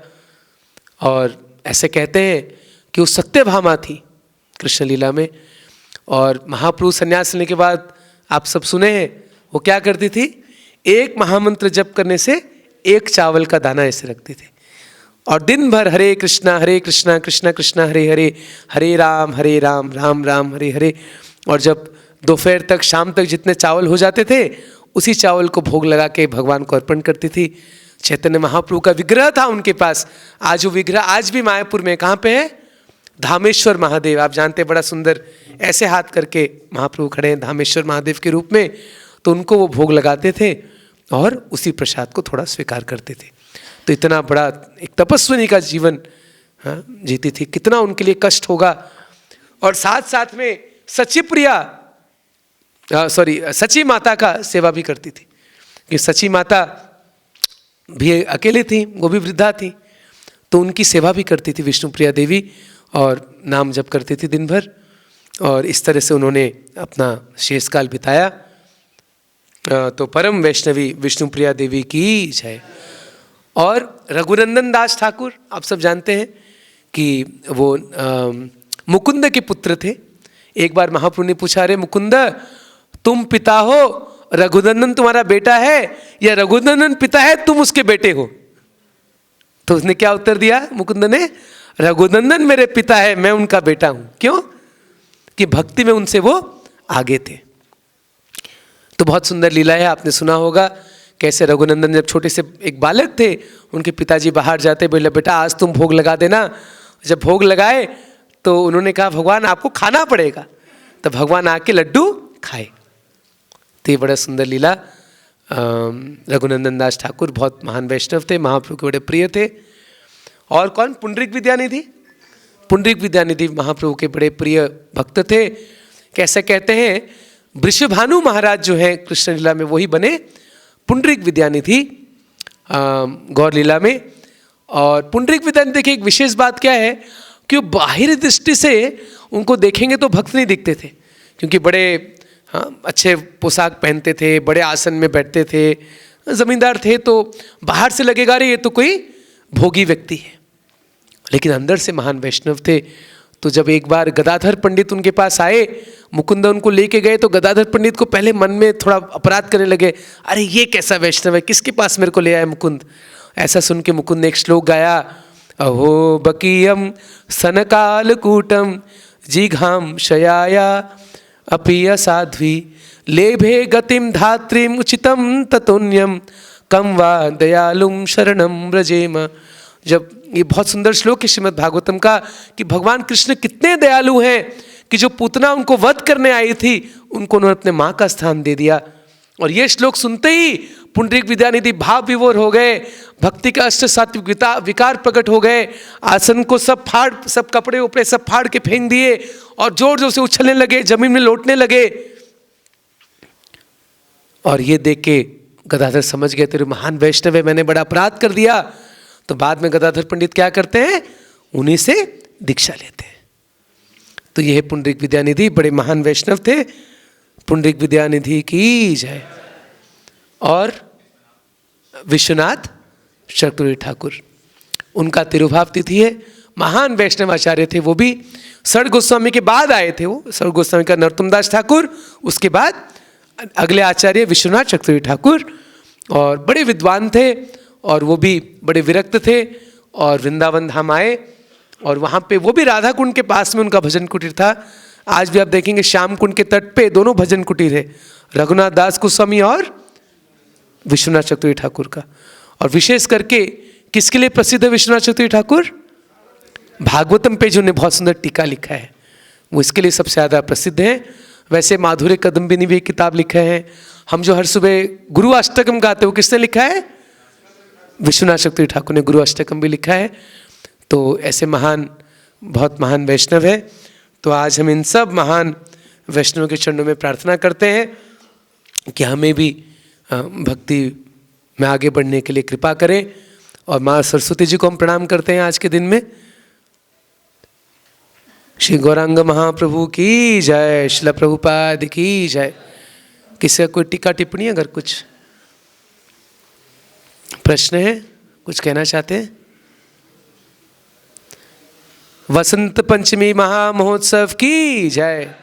और ऐसे कहते हैं कि वो सत्यभामा थी कृष्ण लीला में। और महाप्रभु संन्यास लेने के बाद आप सब सुने हैं वो क्या करती थी, एक महामंत्र जप करने से 1 चावल का दाना ऐसे रखते थे और दिन भर हरे कृष्णा कृष्णा कृष्णा हरे हरे, हरे राम राम राम हरे हरे। और जब दोपहर तक शाम तक जितने चावल हो जाते थे उसी चावल को भोग लगा के भगवान को अर्पण करती थी। चैतन्य महाप्रभु का विग्रह था उनके पास। आज वो विग्रह आज भी मायापुर में कहाँ पे है, धामेश्वर महादेव। आप जानते हैं बड़ा सुंदर ऐसे हाथ करके महाप्रभु खड़े हैं धामेश्वर महादेव के रूप में। तो उनको वो भोग लगाते थे और उसी प्रसाद को थोड़ा स्वीकार करते थे। तो इतना बड़ा एक तपस्विनी का जीवन जीती थी, कितना उनके लिए कष्ट होगा। और साथ साथ में सची माता का सेवा भी करती थी कि सची माता भी अकेले थी, वो भी वृद्धा थी, तो उनकी सेवा भी करती थी विष्णु प्रिया देवी और नाम जप करती थी दिन भर। और इस तरह से उन्होंने अपना शेषकाल बिताया। तो परम वैष्णवी विष्णु प्रिया देवी की जय। और रघुनंदन दास ठाकुर आप सब जानते हैं कि वो मुकुंद के पुत्र थे। एक बार महाप्रभु ने पूछा, अरे मुकुंद तुम पिता हो, रघुनंदन तुम्हारा बेटा है, या रघुनंदन पिता है तुम उसके बेटे हो? तो उसने क्या उत्तर दिया मुकुंद ने, रघुनंदन मेरे पिता है, मैं उनका बेटा हूं। क्यों? कि भक्ति में उनसे वो आगे थे। तो बहुत सुंदर लीला है, आपने सुना होगा कैसे रघुनंदन जब छोटे से एक बालक थे, उनके पिताजी बाहर जाते, बोले बेटा आज तुम भोग लगा देना। जब भोग लगाए तो उन्होंने कहा भगवान आपको खाना पड़ेगा, तो भगवान आके लड्डू खाए। तो ये बड़ा सुंदर लीला। रघुनंदन दास ठाकुर बहुत महान वैष्णव थे, महाप्रभु के बड़े प्रिय थे। और कौन? पुंडरीक विद्यानिधि। पुंडरीक विद्यानिधि महाप्रभु के बड़े प्रिय भक्त थे। कैसे कहते हैं, वृषभानु महाराज जो हैं कृष्ण लीला में वही बने पुंडरीक विद्यानिधि गौर लीला में। और पुंडरीक विद्यानिधि देखिए एक विशेष बात क्या है कि वो बाहरी दृष्टि से उनको देखेंगे तो भक्त नहीं दिखते थे, क्योंकि बड़े अच्छे पोशाक पहनते थे, बड़े आसन में बैठते थे, जमींदार थे, तो बाहर से लगेगा अरे ये तो कोई भोगी व्यक्ति है, लेकिन अंदर से महान वैष्णव थे। तो जब एक बार गदाधर पंडित उनके पास आए, मुकुंद उनको लेके गए, तो गदाधर पंडित को पहले मन में थोड़ा अपराध करने लगे, अरे ये कैसा वैष्णव है, किसके पास मेरे को ले आया मुकुंद। ऐसा सुन के मुकुंद ने एक श्लोक गाया, अहो बकीयम सनकालकूटम जिघाम शयाया अपिय साध्वी लेभे गतिम धात्रीम उचितम ततुन्यम कम वा दयालुम शरणम व्रजेम। जब ये बहुत सुंदर श्लोक है श्रीमद् भागवतम का कि भगवान कृष्ण कितने दयालु हैं कि जो पूतना उनको वध करने आई थी उनको उन्होंने अपने माँ का स्थान दे दिया। और ये श्लोक सुनते ही पुंडरीक विद्यानिधि भाव विभोर हो गए, भक्ति का अष्ट सात्विक विकार प्रकट हो गए, आसन को सब कपड़े उपड़े सब फाड़ के फेंक दिए और जोर जोर से उछलने लगे, जमीन में लौटने लगे। और ये देख के गदाधर समझ गए तेरे महान वैष्णव है, मैंने बड़ा अपराध कर दिया। तो बाद में गदाधर पंडित क्या करते हैं, उन्हीं से दीक्षा लेते हैं। तो यह पुंडरीक विद्यानिधि बड़े महान वैष्णव थे। पुंडरीक विद्यानिधि की जय। और विश्वनाथ चक्रवर्ती ठाकुर, उनका तिरुभाव तिथि है। महान वैष्णव आचार्य थे, वो भी सर गोस्वामी के बाद आए थे। वो सर गोस्वामी का नरोत्तमदास ठाकुर, उसके बाद अगले आचार्य विश्वनाथ चक्रवर्ती ठाकुर, और बड़े विद्वान थे और वो भी बड़े विरक्त थे। और वृंदावन धाम आए और वहाँ पे वो भी राधा कुंड के पास में उनका भजन कुटीर था। आज भी आप देखेंगे श्याम कुंड के तट पे दोनों भजन कुटीर है, रघुनाथ दास गोस्वामी और विश्वनाथ चक्रवर्ती ठाकुर का। और विशेष करके किसके लिए प्रसिद्ध है विश्वनाथ चक्रवर्ती ठाकुर? भागवतम पे जो उन्होंने बहुत सुंदर टीका लिखा है, वो इसके लिए सबसे ज़्यादा प्रसिद्ध है। वैसे माधुर्य कदम्बिनी भी एक किताब लिखा है। हम जो हर सुबह गुरु अष्टकम गाते हो, किसने लिखा है? विश्वनाथ चक्रवर्ती ठाकुर ने गुरु अष्टकम भी लिखा है। तो ऐसे महान, बहुत महान वैष्णव है। तो आज हम इन सब महान वैष्णवों के चरणों में प्रार्थना करते हैं कि हमें भी भक्ति में आगे बढ़ने के लिए कृपा करें। और माँ सरस्वती जी को हम प्रणाम करते हैं आज के दिन में। श्री गौरांग महाप्रभु की जय, श्रील प्रभुपाद की जय। किसी का कोई टीका टिप्पणी, अगर कुछ प्रश्न है, कुछ कहना चाहते हैं? वसंत पंचमी महामहोत्सव की जय।